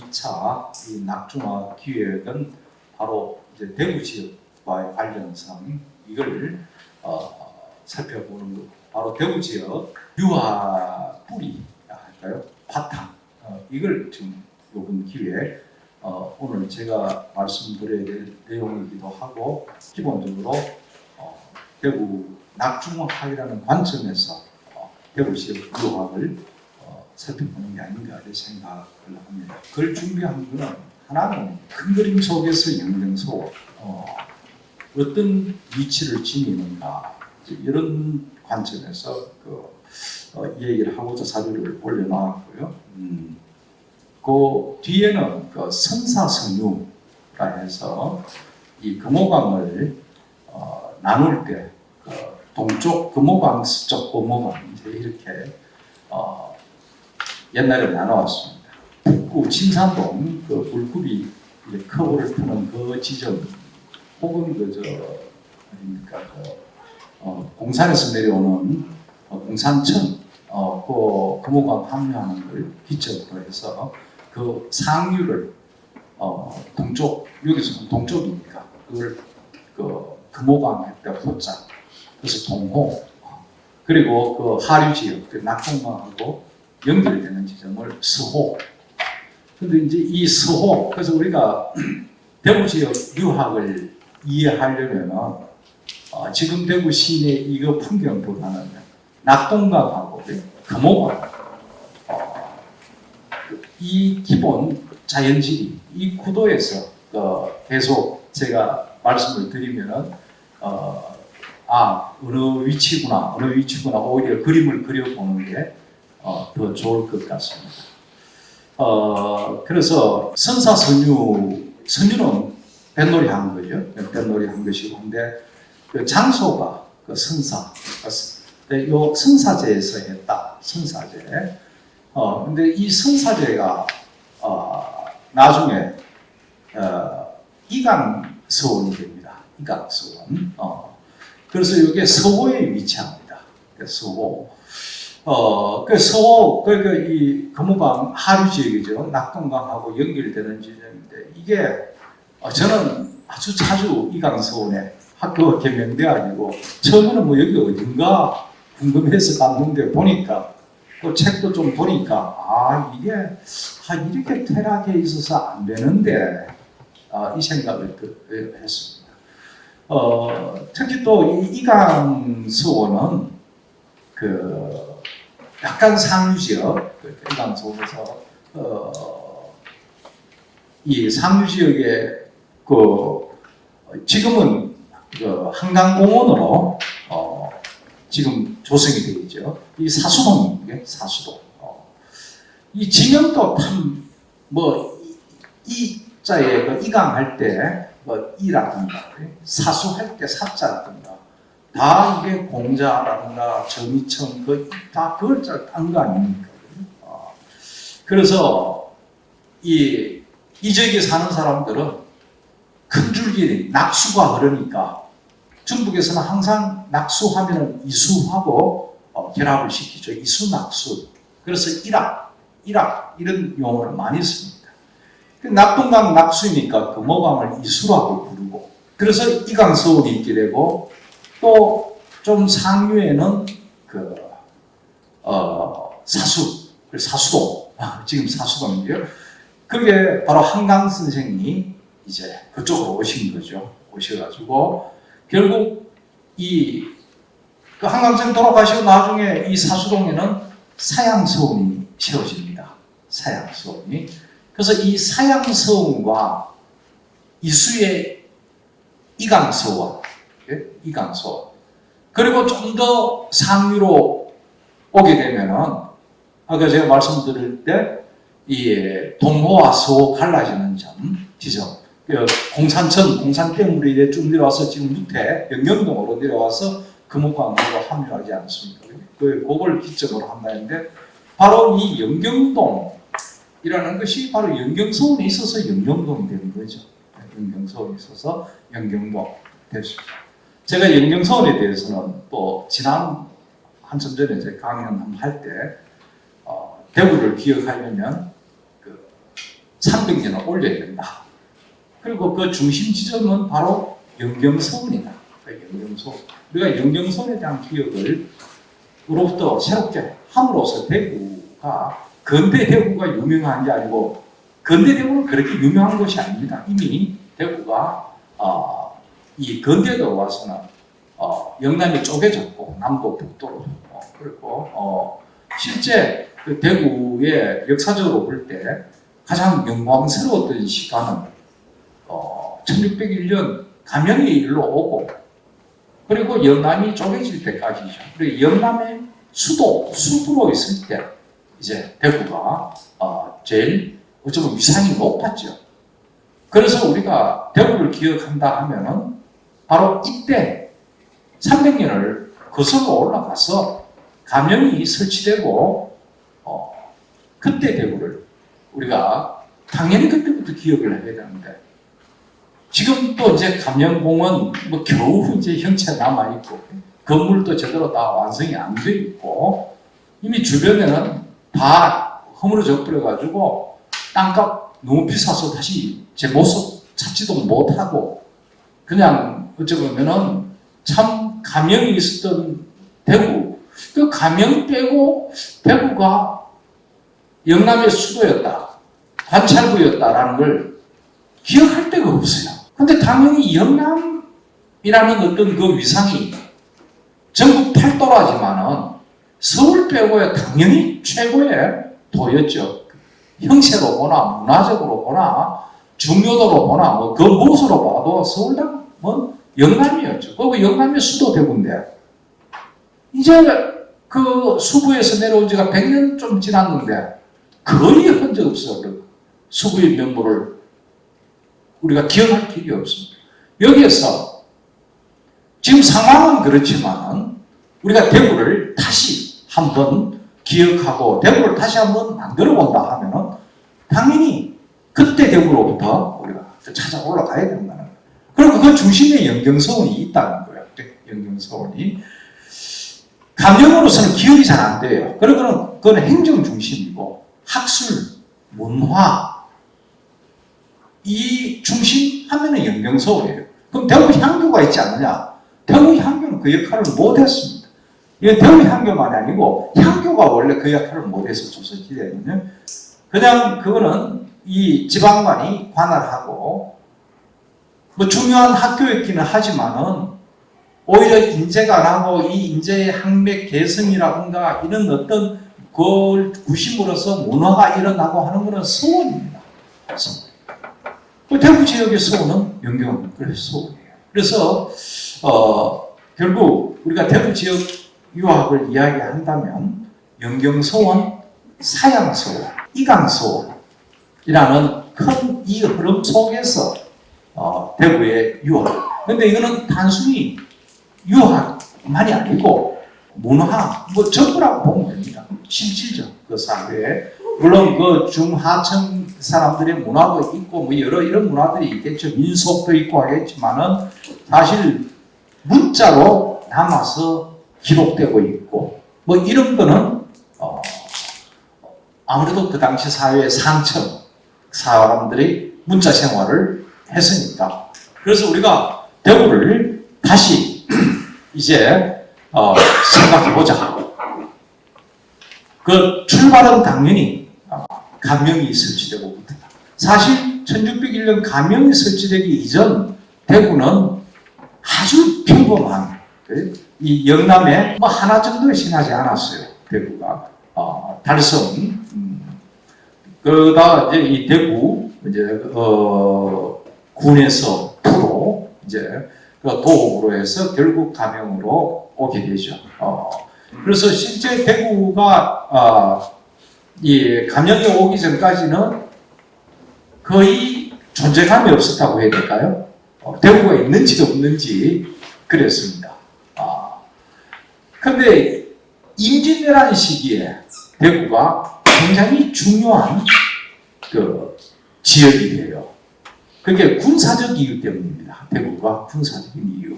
2차 이 낙중화 기획은 바로 이제 대구 지역과의 관련성 이걸 살펴보는 거. 바로 대구 지역 유화 뿌리 할까요? 바탕 이걸 지금 요번 기회에 오늘 제가 말씀드려야 될 내용이기도 하고 기본적으로 대구 낙중화학이라는 관점에서 대구 지역 유학을 살펴보는 게 아닌가 이렇게 생각을 합니다. 그걸 준비한 거는 하나는 큰 그림 속에서 영등소 어떤 위치를 지니는가 이런 관점에서 얘기를 하고자 자료를 올려놨고요. 그 뒤에는 선사선유라 해서 이 금호강을 나눌 때 동쪽 금호강, 서쪽 금호강 이제 이렇게 옛날에 나눠왔습니다. 북구 침산동 그 물급이 커브를 트는 그 지점 혹은 공산에서 내려오는 공산천 그 금호강 합류하는 걸 기점으로 해서 그 상류를 동쪽 여기서는 동쪽이니까 그걸 금호강 할 때 호자 그래서 동호 그리고 그 하류 지역 그 낙동강하고 연결되는 지점을 서호. 근데 이제 이 서호 그래서 우리가 대구 지역 유학을 이해하려면 지금 대구 시내 이거 풍경보다는 낙동강하고 금호강 이 기본 자연지리 이 구도에서 계속 제가 말씀을 드리면은 어느 위치구나 오히려 그림을 그려보는 게 더 좋을 것 같습니다. 그래서 선유는 뱃놀이 한 거죠. 뱃놀이 한 것이고, 근데 그 장소가 그 선사, 요 선사제에서 했다. 선사제. 근데 이 선사제가 나중에 이강서원이 됩니다. 이강서원. 그래서 이게 서호에 위치합니다. 서호. 서호, 이 금호강 하류 지역이죠. 낙동강하고 연결되는 지점인데, 이게 저는 아주 자주 이강서원에 학교가 개명돼가지고, 처음에는 뭐 여기 어딘가 궁금해서 갔는데, 보니까, 또 책도 좀 보니까, 이게, 이렇게 퇴락해 있어서 안 되는데, 이 생각을 했습니다. 특히 또 이 이강서원은 약간 상류 지역, 이강서원에서 이 상류 지역에 지금은 한강공원으로 지금 조성이 되어 있죠. 이 사수동이에요, 사수동. 이 지명도 참 이자에 이강할 때 이라든가 사수할 때 사자라든가 다 이게 공자라든가 정의천 다 그걸 딴 거 아닙니까? 그래서 이 지역에 사는 사람들은 큰 줄기 낙수가 흐르니까 중국에서는 항상 낙수하면은 이수하고 결합을 시키죠. 이수낙수. 그래서 일악 이런 용어를 많이 씁니다. 낙동강 낙수이니까 금호강을 이수라고 부르고 그래서 이강서원이 있게 되고 또 좀 상류에는 사수동 지금 사수동인데요. 그게 바로 한강 선생이 이제 그쪽으로 오신 거죠. 오셔가지고 결국 그 한강선 돌아가시고 나중에 이 사수동에는 사양서원이 세워집니다. 사양서원이. 그래서 이 사양서원과 이수의 이강서원, 그리고 좀 더 상류로 오게 되면은 아까 제가 말씀드릴 때 이 동호와 서호 갈라지는 지점, 공산 때문에 이제 쭉 내려와서 지금 밑에 영경동으로 내려와서 금호강으로 합류하지 않습니까? 그걸 기점으로 한다는데 바로 이 영경동이라는 것이 바로 영경서원에 있어서 영경동이 되는 거죠. 영경서원에 있어서 영경동 됐습니다. 제가 영경서원에 대해서는 또 지난 한참 전에 제가 강연 할 때 대구를 기억하려면 300년을 올려야 된다. 그리고 그 중심 지점은 바로 영경서원이다. 영경서원. 우리가 영경서원에 대한 기억을 으로부터 새롭게 함으로써 대구가 근대 대구가 유명한 게 아니고 근대 대구는 그렇게 유명한 것이 아닙니다. 이미 대구가 이 근대도 와서는 영남이 쪼개졌고 남도 북도로 그리고 실제 그 대구의 역사적으로 볼 때 가장 영광스러웠던 시간은 1601년 감영이 일로 오고 그리고 영남이 쪼개질 때까지죠. 그리고 영남의 수도로 있을 때 이제 대구가 제일 어쩌면 위상이 높았죠. 그래서 우리가 대구를 기억한다 하면은 바로 이때 300년을 거슬러 올라가서 감영이 설치되고 그때 대구를 우리가 당연히 그때부터 기억을 해야 되는데 지금 또 이제 감영공원 뭐 겨우 이제 형체가 남아 있고 건물도 제대로 다 완성이 안 돼 있고 이미 주변에는 다 허물어져 버려 가지고 땅값 너무 비싸서 다시 제 모습 찾지도 못하고 그냥 어찌 보면은 참 감영이 있었던 대구 그 감영 빼고 대구가 영남의 수도였다 관찰구였다라는 걸 기억할 데가 없어요. 근데 당연히 영남이라는 어떤 그 위상이 전국 팔도라지만은 서울 빼고야 당연히 최고의 도였죠. 형체로 보나 문화적으로 보나 중요도로 보나 뭐 그 무엇으로 봐도 서울당 뭐 영남이었죠. 그리고 영남의 수도 대구인데 이제 그 수부에서 내려온 지가 100년 좀 지났는데 거의 흔적 없어. 수부의 면모를 우리가 기억할 길이 없습니다. 여기에서 지금 상황은 그렇지만 우리가 대구를 다시 한번 기억하고 대구를 다시 한번 만들어 본다 하면은 당연히 그때 대구로부터 우리가 찾아 올라가야 된다는 거예요. 그리고 그 중심에 영경서원이 있다는 거예요. 영경서원이 감영으로서는 기억이 잘 안 돼요. 그러고는 그건 행정 중심이고 학술, 문화 이 중심 하면은 영경서원이에요. 그럼 대구 향교가 있지 않느냐? 대구 향교는 그 역할을 못했습니다. 이건 대구 향교만이 아니고 향교가 원래 그 역할을 못해서 조선시대에는 그냥 그거는 이 지방관이 관할하고 뭐 중요한 학교였기는 하지만은 오히려 인재가 안 하고 이 인재의 학맥 개성이라든가 이런 어떤 그 구심으로서 문화가 일어나고 하는 것은 서원입니다. 서원. 대구 지역의 서원은 영경 서원이에요. 그래서 결국 우리가 대구 지역 유학을 이야기한다면 영경서원, 사양서원, 이강서원이라는 큰 이 흐름 속에서 대구의 유학. 근데 이거는 단순히 유학만이 아니고 문화, 뭐 전부라고 보면 됩니다. 실질적 그 사회에. 물론 그 중하층 사람들의 문화도 있고 뭐 여러 이런 문화들이 있겠죠. 민속도 있고 하겠지만은 사실 문자로 남아서 기록되고 있고 뭐 이런 거는 아무래도 그 당시 사회의 상층 사람들이 문자 생활을 했으니까 그래서 우리가 대구를 다시 이제 생각해보자. 그 출발은 당연히 감영이 설치되고부터 사실 1601년 감영이 설치되기 이전 대구는 아주 평범한 이 영남에 뭐 하나 정도 지나지 않았어요. 대구가 달성 그러다 이제 이 대구 이제 군에서 프로 이제 도읍으로 해서 결국 감영으로 오게 되죠. 그래서 실제 대구가 이 감영이 오기 전까지는 거의 존재감이 없었다고 해야 될까요? 대구가 있는지 없는지 그랬습니다. 근데 임진왜란 시기에 대구가 굉장히 중요한 그 지역이 돼요. 그게 군사적 이유 때문입니다. 대구가 군사적인 이유.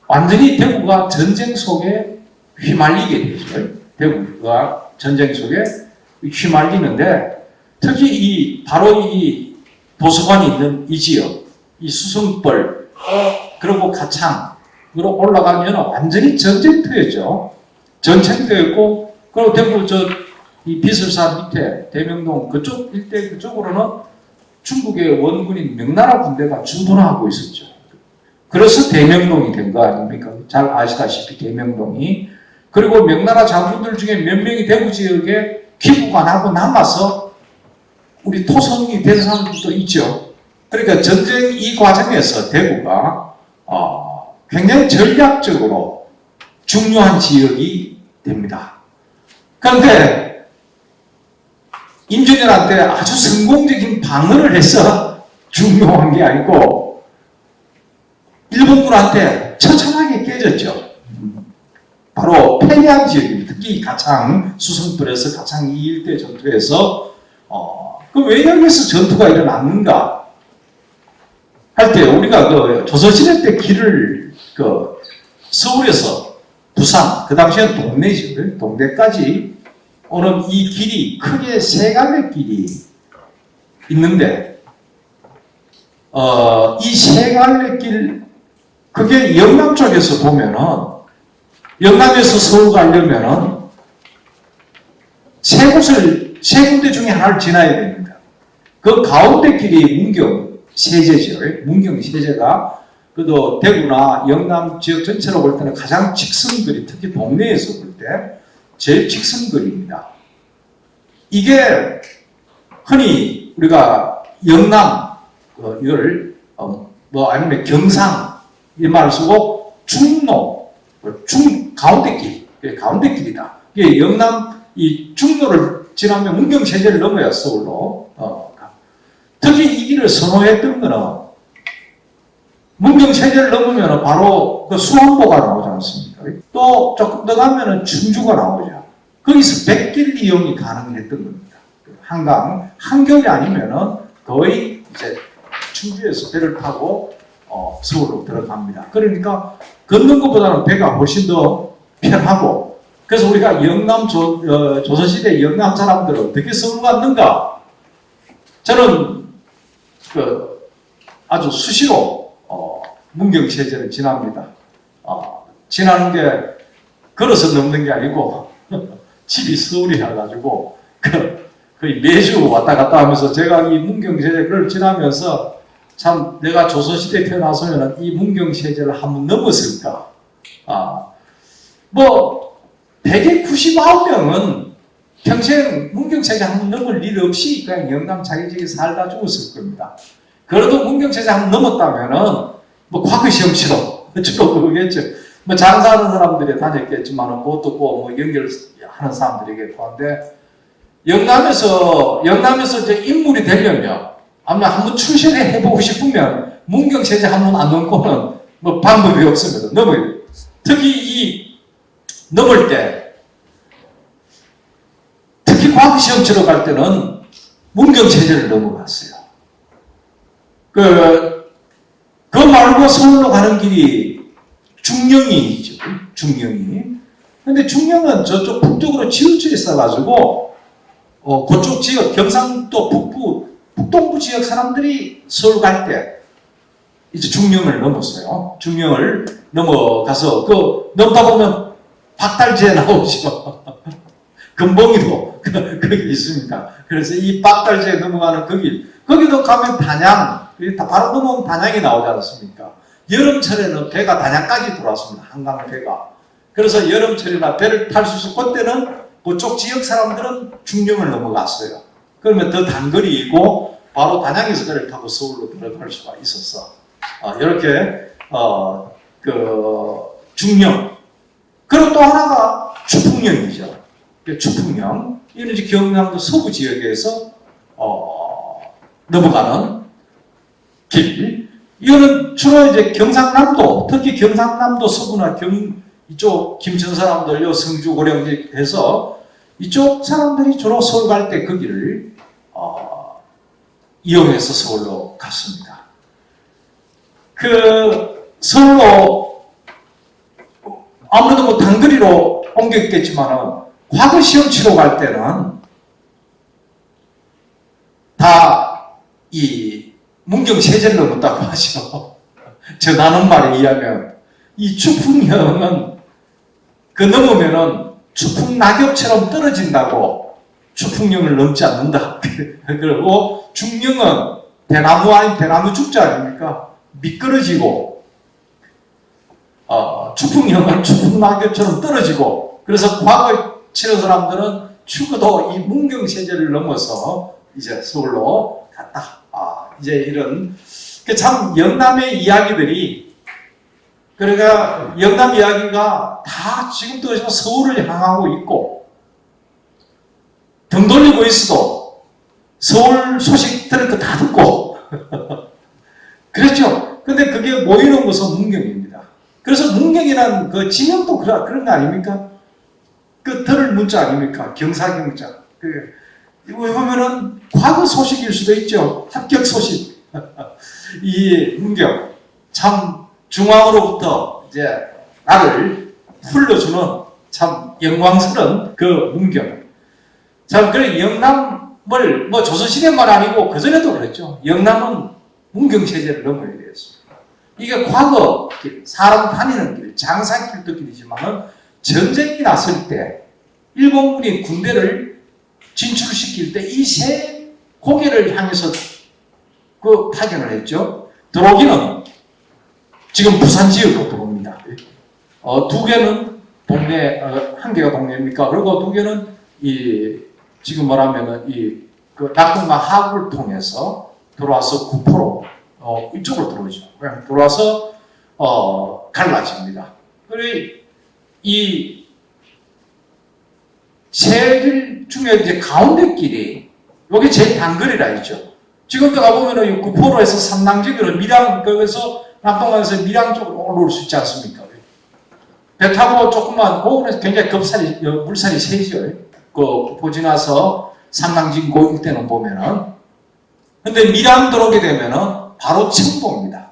완전히 대구가 전쟁 속에 휘말리게 되죠. 대구가 전쟁 속에 휘말리는데 특히 바로 이 도서관이 있는 이 지역, 이 수성벌, 그리고 가창으로 올라가면 완전히 전쟁터였죠. 전쟁터였고, 그리고 대구 이 비설산 밑에 대명동 그쪽 일대 그쪽으로는 중국의 원군인 명나라 군대가 주둔하고 있었죠. 그래서 대명동이 된 거 아닙니까? 잘 아시다시피 대명동이. 그리고 명나라 장군들 중에 몇 명이 대구 지역에 기부가 나고 남아서 우리 토성이 된 사람들도 있죠. 그러니까 전쟁 이 과정에서 대구가 굉장히 전략적으로 중요한 지역이 됩니다. 그런데 임진왜란때 아주 성공적인 방어를 해서 중요한 게 아니고 일본군한테 처참하게 깨졌죠. 바로 패양 지역입니다. 특히 가창, 수성불에서 가창 이 일대 전투에서 왜 여기서 전투가 일어났는가 할 때 우리가 조선시대 때 길을 서울에서 부산, 그 당시엔 동네죠. 동네까지 오는 이 길이 크게 세 갈래 길이 있는데 이 세 갈래 길 그게 영남 쪽에서 보면은 영남에서 서울 가려면은 세 군데 중에 하나를 지나야 됩니다. 그 가운데 길이 문경 세제죠. 문경 세제가 그래도 대구나 영남 지역 전체로 볼 때는 가장 직선거리, 특히 동네에서 볼 때 제일 직선거리입니다. 이게 흔히 우리가 영남 이걸 아니면 경상 이 말을 쓰고 중로, 가운데 길, 가운데 길이다. 이게 영남 이 중로를 지나면 문경 세제를 넘어야 서울로. 특히 이 길을 선호했던 거는 문경 세제를 넘으면 바로 그 수원보가 나오지 않습니까? 또 조금 더 가면은 충주가 나오죠. 거기서 백길 이용이 가능했던 겁니다. 한강, 한겨울이 아니면은 거의 이제 충주에서 배를 타고 서울로 들어갑니다. 그러니까 걷는 것보다는 배가 훨씬 더 편하고, 그래서 우리가 영남 조선시대 영남 사람들은 어떻게 서울 갔는가? 저는 아주 수시로 문경세제를 지납니다. 지나는 게 걸어서 넘는 게 아니고 집이 서울이라 가지고 거의 매주 왔다 갔다 하면서 제가 이 문경세제를 지나면서 참 내가 조선시대에 태어나서는 이 문경세제를 한번 넘었을까? 199명은 평생 문경세제 한번 넘을 일 없이 그냥 영남 자기지에 살다 죽었을 겁니다. 그래도 문경세제 한번 넘었다면은 과거 시험 주로 그러겠죠. 장사하는 사람들이 다녔겠지만 그것도 꼭 연결하는 사람들이겠고 한데 영남에서 이제 인물이 되려면 아마 한번 출신해 해보고 싶으면 문경세제 한번 안 넘고는 방법이 없습니다. 특히 넘을 때 특히 과거 시험 치러 갈 때는 문경세제를 넘어갔어요. 그 말고 서울로 가는 길이 중령이죠. 중령이. 근데 중령은 저쪽 북쪽으로 지하철이 있어가지고, 그쪽 지역, 경상도 북동부 지역 사람들이 서울 갈 때, 이제 중령을 넘었어요. 중령을 넘어가서, 넘다 보면 박달지에 나오죠. 금봉이도 거기 있습니다. 그래서 이 박달지에 넘어가는 거기도 가면 단양, 바로 넘어오면 단양이 나오지 않습니까? 여름철에는 배가 단양까지 들어왔습니다. 한강 배가. 그래서 여름철이나 배를 탈 수 있어. 그때는 그쪽 지역 사람들은 중령을 넘어갔어요. 그러면 더 단거리이고 바로 단양에서 배를 타고 서울로 들어갈 수가 있었어. 이렇게 중령. 그리고 또 하나가 추풍령이죠. 추풍령. 이는 이제 경상도 서부 지역에서 넘어가는 길. 이거는 주로 이제 경상남도, 특히 경상남도 서부나 이쪽 김천 사람들, 성주, 고령지 해서 이쪽 사람들이 주로 서울 갈 때 그 길을 이용해서 서울로 갔습니다. 서울로 아무래도 단거리로 옮겼겠지만은 과거 시험 치러 갈 때는 이 문경세제를 넘었다고 하죠. 저 나는 말에 의하면 이 추풍령은 그 넘으면은 추풍낙엽처럼 떨어진다고 추풍령을 넘지 않는다. 그리고 중령은 대나무 아닌 대나무 죽자 아닙니까? 미끄러지고 추풍령은 추풍낙엽처럼 떨어지고 그래서 과거 치는 사람들은 죽어도 이 문경세제를 넘어서 이제 서울로 갔다. 이제 이런 참 영남의 이야기들이 그러니까 영남 이야기가 다 지금도 서울을 향하고 있고 등 돌리고 있어도 서울 소식 들을 거 다 듣고 그렇죠. 근데 그게 모이는 것은 문경입니다. 그래서 문경이라는 그 지명도 그런 거 아닙니까? 그 들을 문자 아닙니까? 경사경자. 이거 보면은 과거 소식일 수도 있죠. 합격 소식. 이 문경 참 중앙으로부터 이제 나를 풀러주는 참 영광스러운 그 문경. 참 그래 영남을 뭐 조선시대만 아니고 그 전에도 그랬죠. 영남은 문경세제를 넘어야 되었습니다. 이게 과거 길, 사람 다니는 길, 장사길도 길이지만은 전쟁이 났을 때 일본군이 군대를 진출시킬 때 이 세 고개를 향해서 그 파견을 했죠. 들어오기는 지금 부산 지역으로 들어옵니다. 두 개는 동네, 한 개가 동네입니까? 그리고 두 개는 지금 뭐라면은 그 낙동강 하구를 통해서 들어와서 구포로 이쪽으로 들어오죠. 들어와서 갈라집니다. 그리고 이 세 길 중에 이제 가운데 길이 여기 제일 단거리라 했죠. 지금도 가보면은 구포로 해서 삼낭지구를 밀양, 거기서 낙동강에서 밀양 쪽으로 올라올 수 있지 않습니까? 배 타고 조금만, 거기는 굉장히 물살이 세죠. 그 구포 지나서 삼낭지구 일대는 보면은. 근데 밀양 들어오게 되면은 바로 청도입니다.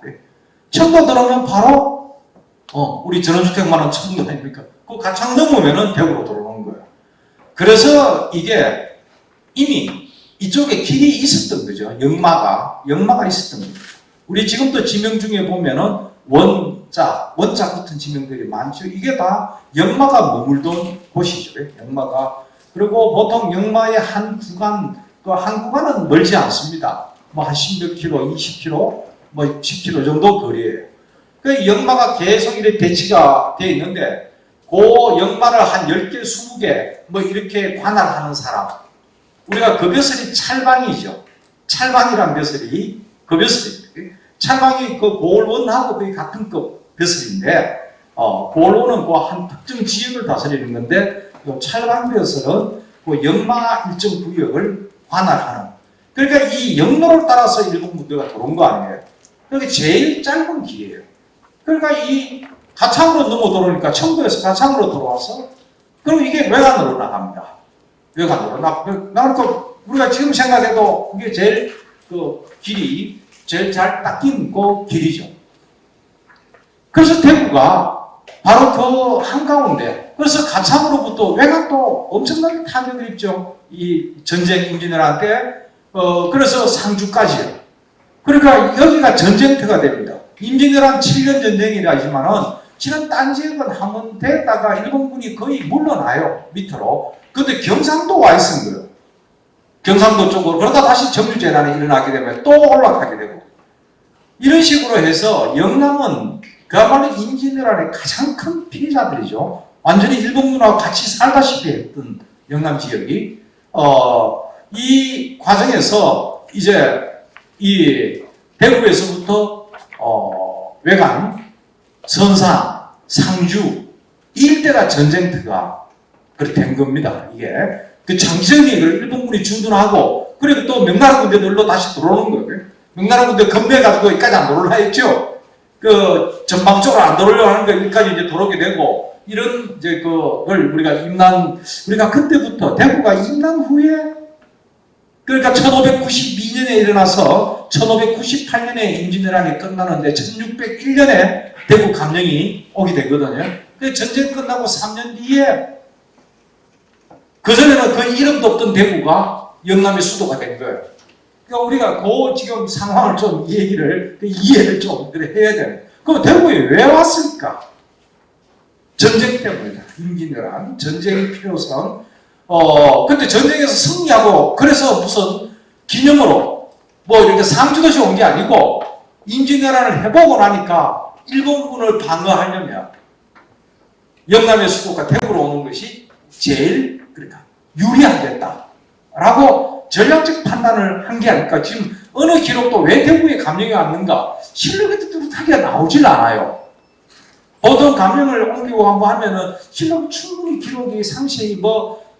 청도 들어오면 바로, 우리 전원주택만한 청도 아닙니까? 그 가창 넘으면은 대구로 들어오는 거예요. 그래서 이게 이미 이쪽에 길이 있었던 거죠. 역마가 있었던 거죠. 우리 지금도 지명 중에 보면은 원자 붙은 지명들이 많죠. 이게 다 역마가 머물던 곳이죠. 역마가. 그리고 보통 역마의 한 구간, 그 한 구간은 멀지 않습니다. 뭐 한 10몇 킬로, 20킬로, 뭐 10킬로 정도 거리예요. 그 역마가 계속 이렇게 배치가 되어 있는데 그 역마를 한 10개, 20개 뭐 이렇게 관할하는 사람. 우리가 그 벼슬이 찰방이죠. 찰방이란 벼슬이 그 벼슬입니다. 찰방이 그 고을원하고 거의 같은 급 벼슬인데 고을원은 그 한 특정 지역을 다스리는 건데 그 찰방 벼슬은 그 역마 일정 구역을 관할하는. 그러니까 이 역로를 따라서 일본 부대가 들어온 거 아니에요. 그러니까 제일 짧은 길이에요. 그러니까 이 가창으로 넘어 들어오니까 청도에서 가창으로 들어와서 그럼 이게 외관으로 나갑니다. 외관으로 나가니까 우리가 지금 생각해도 그게 제일 그 길이 제일 잘 닦인 그 길이죠. 그래서 대구가 바로 그 한가운데 그래서 가창으로부터 외관도 엄청나게 타격을 입죠. 이 전쟁 임진왜란때 그래서 상주까지요. 그러니까 여기가 전쟁터가 됩니다. 임진왜란 7년 전쟁이라지만은 지금 딴 지역은 함흥대에다가 일본군이 거의 물러나요. 밑으로. 근데 경상도 와 있은 거예요. 경상도 쪽으로. 그러다 다시 정유재난이 일어나게 되면 또 올라가게 되고. 이런 식으로 해서 영남은 그야말로 임진왜란의 가장 큰 피해자들이죠. 완전히 일본군하고 같이 살다시피 했던 영남 지역이. 이 과정에서 이제 이 대구에서부터 외관, 선산, 상주 이 일대가 전쟁터가 그렇게 된 겁니다. 이게 그 장기전이 일본군이 주둔하고 그리고 또 명나라 군대 놀러 다시 들어오는 거예요. 명나라 군대 건배해가지고 여기까지 안 들어올라 했죠. 그 전방 쪽으로 안 들어오려고 하는 거 여기까지 이제 들어오게 되고 이런 이제 그걸 우리가 그때부터 대구가 임난 후에 그러니까 1592년에 일어나서 1598년에 임진왜란이 끝나는데 1601년에 대구 감령이 오게 되거든요. 그 전쟁 끝나고 3년 뒤에 그전에는 그 이름도 없던 대구가 영남의 수도가 된 거예요. 그러니까 우리가 그 지금 상황을 좀 이해를 좀 해야 돼요. 그럼 대구에 왜 왔습니까? 전쟁 때문이다. 임진왜란 전쟁의 필요성. 근데 전쟁에서 승리하고 그래서 무슨 기념으로 뭐 이렇게 상주도시 온 게 아니고 임진왜란을 해보고 나니까 일본군을 방어하려면 영남의 수도가 대구로 오는 것이 제일 그러니까 유리하겠다라고 전략적 판단을 한 게 아닐까. 지금 어느 기록도 왜 대구에 감령이 왔는가 실록에 뚜렷하게 나오질 않아요. 보통 감령을 옮기고 한번 하면은 실록 충분히 기록이 상세히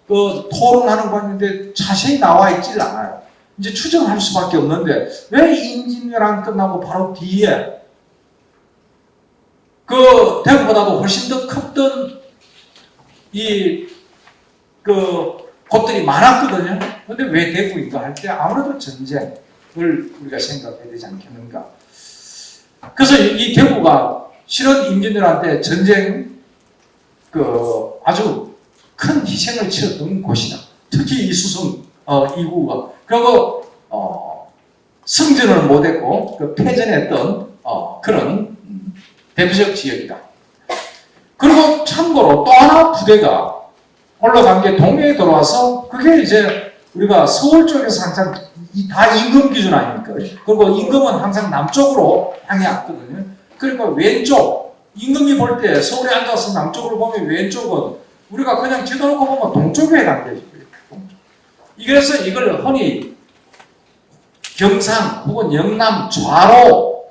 토론하는 거 있는데 자세히 나와 있질 않아요. 이제 추정할 수밖에 없는데 왜 임진왜란 끝나고 바로 뒤에 그 대구보다도 훨씬 더 컸던 곳들이 많았거든요. 근데 왜 대구인가 할 때 아무래도 전쟁을 우리가 생각해야 되지 않겠는가. 그래서 이 대구가 실은 임진왜란 때 전쟁 아주 큰 희생을 치렀던 곳이다. 특히 이수성 이구가 그리고 승전을 못했고 패전했던 그런 대표적 지역이다. 그리고 참고로 또 하나 부대가 올라간 게 동해에 들어와서 그게 이제 우리가 서울 쪽에서 항상 다 임금 기준 아닙니까? 그리고 임금은 항상 남쪽으로 향해 왔거든요. 그러니까 왼쪽 임금이 볼 때 서울에 앉아서 남쪽으로 보면 왼쪽은 우리가 그냥 지도 놓고 보면 동쪽에 해당되죠. 그래서 이걸 흔히 경상 혹은 영남 좌로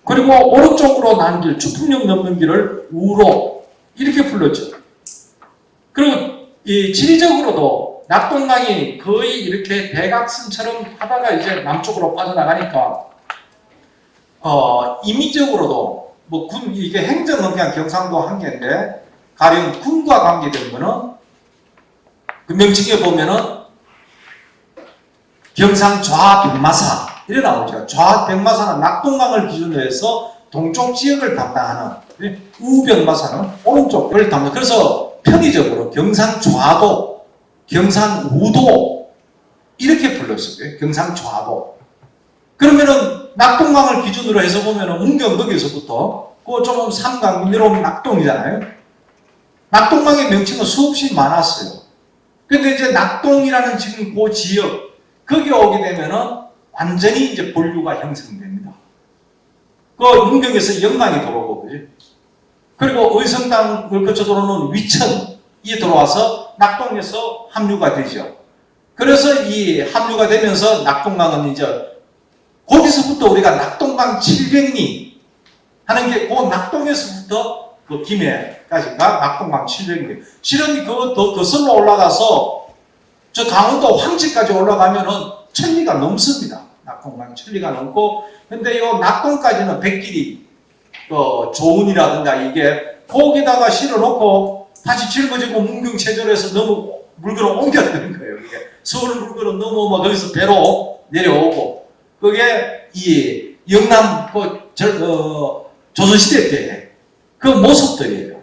그리고 오른쪽으로 난 길, 추풍령 넘는 길을 우로 이렇게 불렀죠. 그리고 이 지리적으로도 낙동강이 거의 이렇게 대각선처럼 하다가 이제 남쪽으로 빠져나가니까 임의적으로도 이게 행정은 그냥 경상도 한 개인데 가령 군과 관계된 거는 그 명칭에 보면은 경상 좌백마사 이래 나오죠. 좌백마사는 낙동강을 기준으로 해서 동쪽 지역을 담당하는 우백마사는 오른쪽을 담당. 그래서 편의적으로 경상좌도, 경상우도 이렇게 불렀어요. 경상좌도. 그러면은 낙동강을 기준으로 해서 보면은 문경 거기서부터 그 좀 삼강 내려오면 낙동이잖아요. 낙동강의 명칭은 수없이 많았어요. 근데 이제 낙동이라는 지금 그 지역 거기 오게 되면은 완전히 이제 본류가 형성됩니다. 그 문경에서 영광이 들어오고, 그리고 의성당을 거쳐 들어오는 위천이 들어와서 낙동에서 합류가 되죠. 그래서 이 합류가 되면서 낙동강은 이제 거기서부터 우리가 낙동강 700리 하는 게 그 낙동에서부터 그 김해까지가 낙동강 700리. 실은 그 더 거슬러 올라가서 저 강원도 황지까지 올라가면은 1000리가 넘습니다. 낙동강 1000리가 넘고, 근데 이 낙동까지는 백길이 조은이라든가 이게 거기다가 실어놓고 다시 짊어지고 문경체절에서 너무 물건을 옮겼다는 거예요. 이게 서울 물건을 넘어 거기서 배로 내려오고, 그게 이 영남 조선시대 때 그 모습들이에요.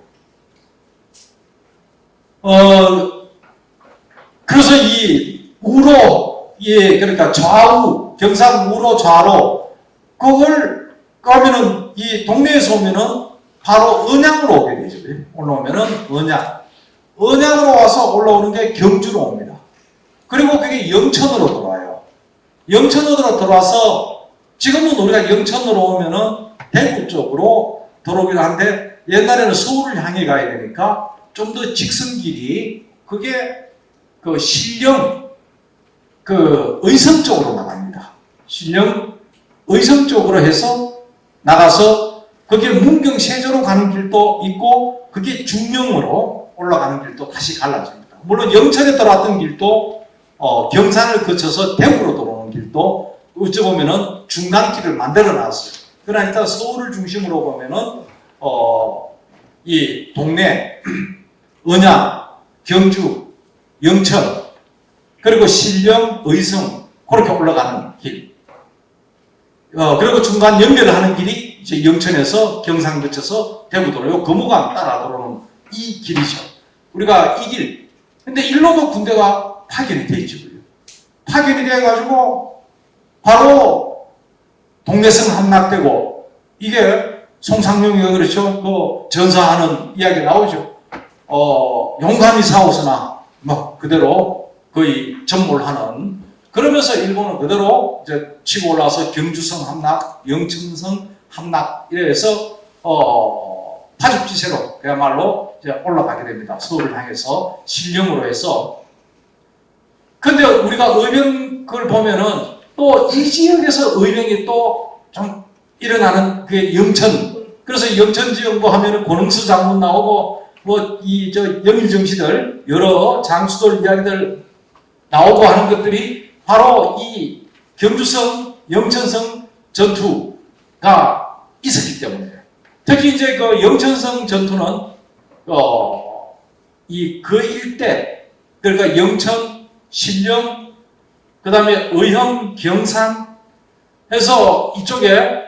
그래서 이 우로, 그러니까 좌우, 경상 우로 좌로, 그걸 가면은 이 동네에서 오면은 바로 언양으로 오게 되죠. 올라오면은 언양으로 와서 올라오는 게 경주로 옵니다. 그리고 그게 영천으로 들어와요. 영천으로 들어와서 지금은 우리가 영천으로 오면은 대구 쪽으로 들어오기도 한데 옛날에는 서울을 향해 가야 되니까 좀 더 직선길이 그게 그 신령 의성 쪽으로 나갑니다. 신령 의성 쪽으로 해서 나가서 그게 문경 세조로 가는 길도 있고 그게 중령으로 올라가는 길도 다시 갈라집니다. 물론 영천에 들어왔던 길도 경산을 거쳐서 대구로 들어오는 길도 어찌 보면은 중간길을 만들어 놨어요. 그러니까 서울을 중심으로 보면은 이 동네 언양, 경주, 영천, 그리고 신령, 의성 그렇게 올라가는 길. 그리고 중간 연결하는 길이 이제 영천에서 경상 거쳐서 대구 도로요. 금호강 따라 들어오는 이 길이죠. 우리가 이 길. 근데 일로도 군대가 파견이 돼 있죠. 파견이 돼가지고 바로 동래성 함락되고, 이게 송상용이가 그렇죠. 그 전사하는 이야기 나오죠. 용감히 싸웠으나 뭐 그대로 거의 전몰하는, 그러면서 일본은 그대로 이제 치고 올라와서 경주성 함락, 영천성 함락 이래서 파죽지세로 그야말로 이제 올라가게 됩니다. 서울을 향해서 신령으로 해서. 근데 우리가 의병을 보면은 또 이 지역에서 의병이 또 좀 일어나는 그게 영천. 그래서 영천 지역 뭐 하면은 권흥수 장군 나오고 뭐 이 저 영일정시들 여러 장수들 이야기들 나오고 하는 것들이 바로 이 경주성, 영천성 전투가 있었기 때문에. 특히 이제 그 영천성 전투는 그 일대, 그러니까 영천, 신령, 그 다음에 의형, 경산 해서 이쪽에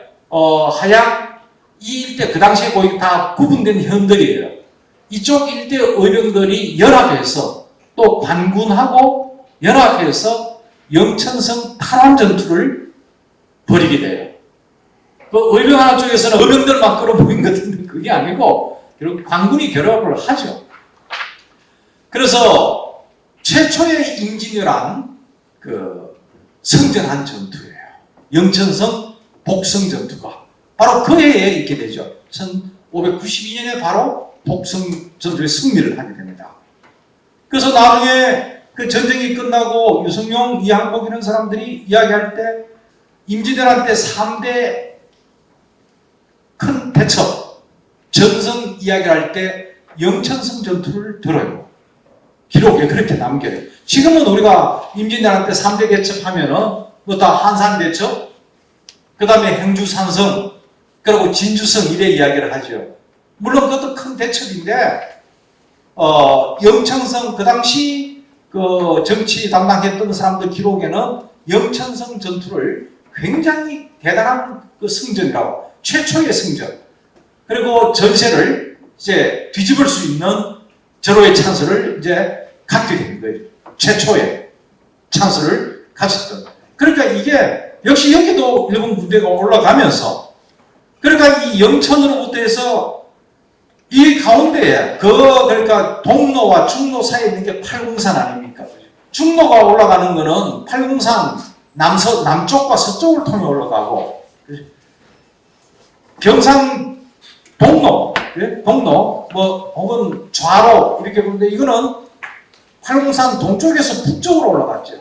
하양 이 일대, 그 당시에 거의 다 구분된 현들이에요. 이쪽 일대 의병들이 연합해서 또 관군하고 연합해서 영천성 탈환 전투를 벌이게 돼요. 그 의병 하나 쪽에서는 의병들만 끌어모인 것 같은데 그게 아니고 결국 관군이 결합을 하죠. 그래서 최초의 임진왜란 그 성전한 전투예요. 영천성 복성 전투가 바로 그 해에 있게 되죠. 1592년에 바로 복성 전투의 승리를 하게 됩니다. 그래서 나중에 그 전쟁이 끝나고 유성룡, 이항복 이런 사람들이 이야기할 때 임진왜란 때 3대 큰 대첩, 전성 이야기를 할 때 영천성 전투를 들어요. 기록에 그렇게 남겨요. 지금은 우리가 임진왜란 때 3대 대첩하면은 뭐 다 한산 대첩, 그 다음에 행주산성, 그리고 진주성 이래 이야기를 하죠. 물론 그것도 큰 대첩인데, 영천성, 그 당시 그 정치 담당했던 사람들 기록에는 영천성 전투를 굉장히 대단한 그 승전이라고, 최초의 승전, 그리고 전세를 이제 뒤집을 수 있는 절호의 찬스를 이제 갖게 된 거예요. 최초의 찬스를 가졌던. 그러니까 이게 역시 여기도 일본 군대가 올라가면서, 그러니까 이 영천으로부터 해서 이 가운데에 그러니까 동로와 중로 사이에 있는 게 팔궁산 아닙니까? 중로가 올라가는 거는 팔궁산 남쪽과 서쪽을 통해 올라가고, 경산 동로, 동로 뭐 혹은 좌로 이렇게 보는데 이거는 팔궁산 동쪽에서 북쪽으로 올라갔죠.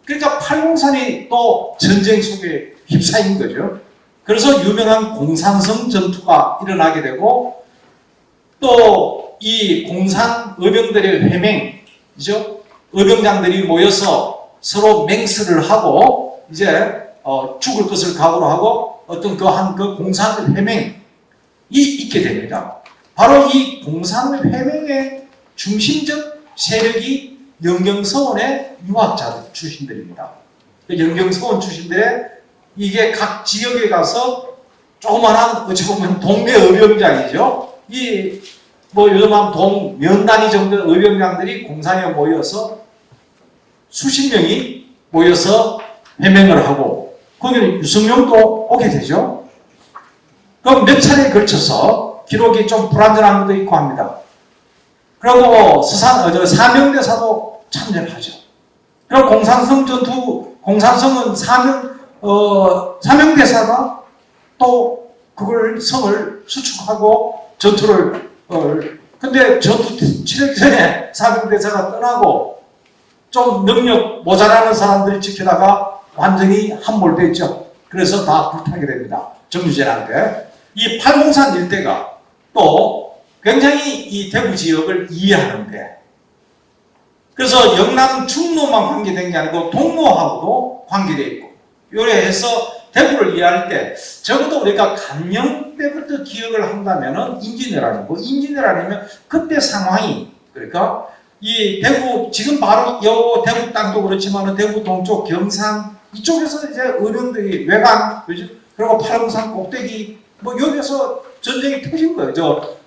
그러니까 팔궁산이 또 전쟁 속에 휩싸인 거죠. 그래서 유명한 공산성 전투가 일어나게 되고, 또 이 공산 의병들의 회맹이죠. 의병장들이 모여서 서로 맹세를 하고 이제 죽을 것을 각오로 하고 어떤 그 공산 회맹이 있게 됩니다. 바로 이 공산 회맹의 중심적 세력이 영경서원의 유학자들 출신들입니다. 영경서원 출신들의 이게 각 지역에 가서 조그만한 어찌 보면 동네 의병장이죠. 뭐 요즘 한 면 단위 정도의 의병장들이 공산에 모여서 수십 명이 모여서 해맹을 하고 거기는 유성룡도 오게 되죠. 그럼 몇 차례에 걸쳐서 기록이 좀 불완전한 것도 있고 합니다. 그리고 사명대사도 참여를 하죠. 그리고 공산성 전투, 공산성은 사명대사가 또 그걸 성을 수축하고 전투를 근데 전투 치르기 전에 사명대사가 떠나고 좀 능력 모자라는 사람들이 지키다가 완전히 함몰됐죠. 그래서 다 불타게 됩니다. 정유재한테. 이 팔공산 일대가 또 굉장히 이 대구 지역을 이해하는데, 그래서 영남 중로만 관계된 게 아니고 동로하고도 관계되어 있고, 요래해서 대구를 이해할 때 적어도 우리가 감령 때부터 기억을 한다면은 임진왜란이고, 임진왜란이면 그때 상황이, 그러니까 이 대구 지금 바로 요 대구 땅도 그렇지만 대구 동쪽 경산 이쪽에서 이제 어른들이 외관, 그죠? 그리고 팔공산 꼭대기 뭐 여기서 전쟁이 터진 거예요.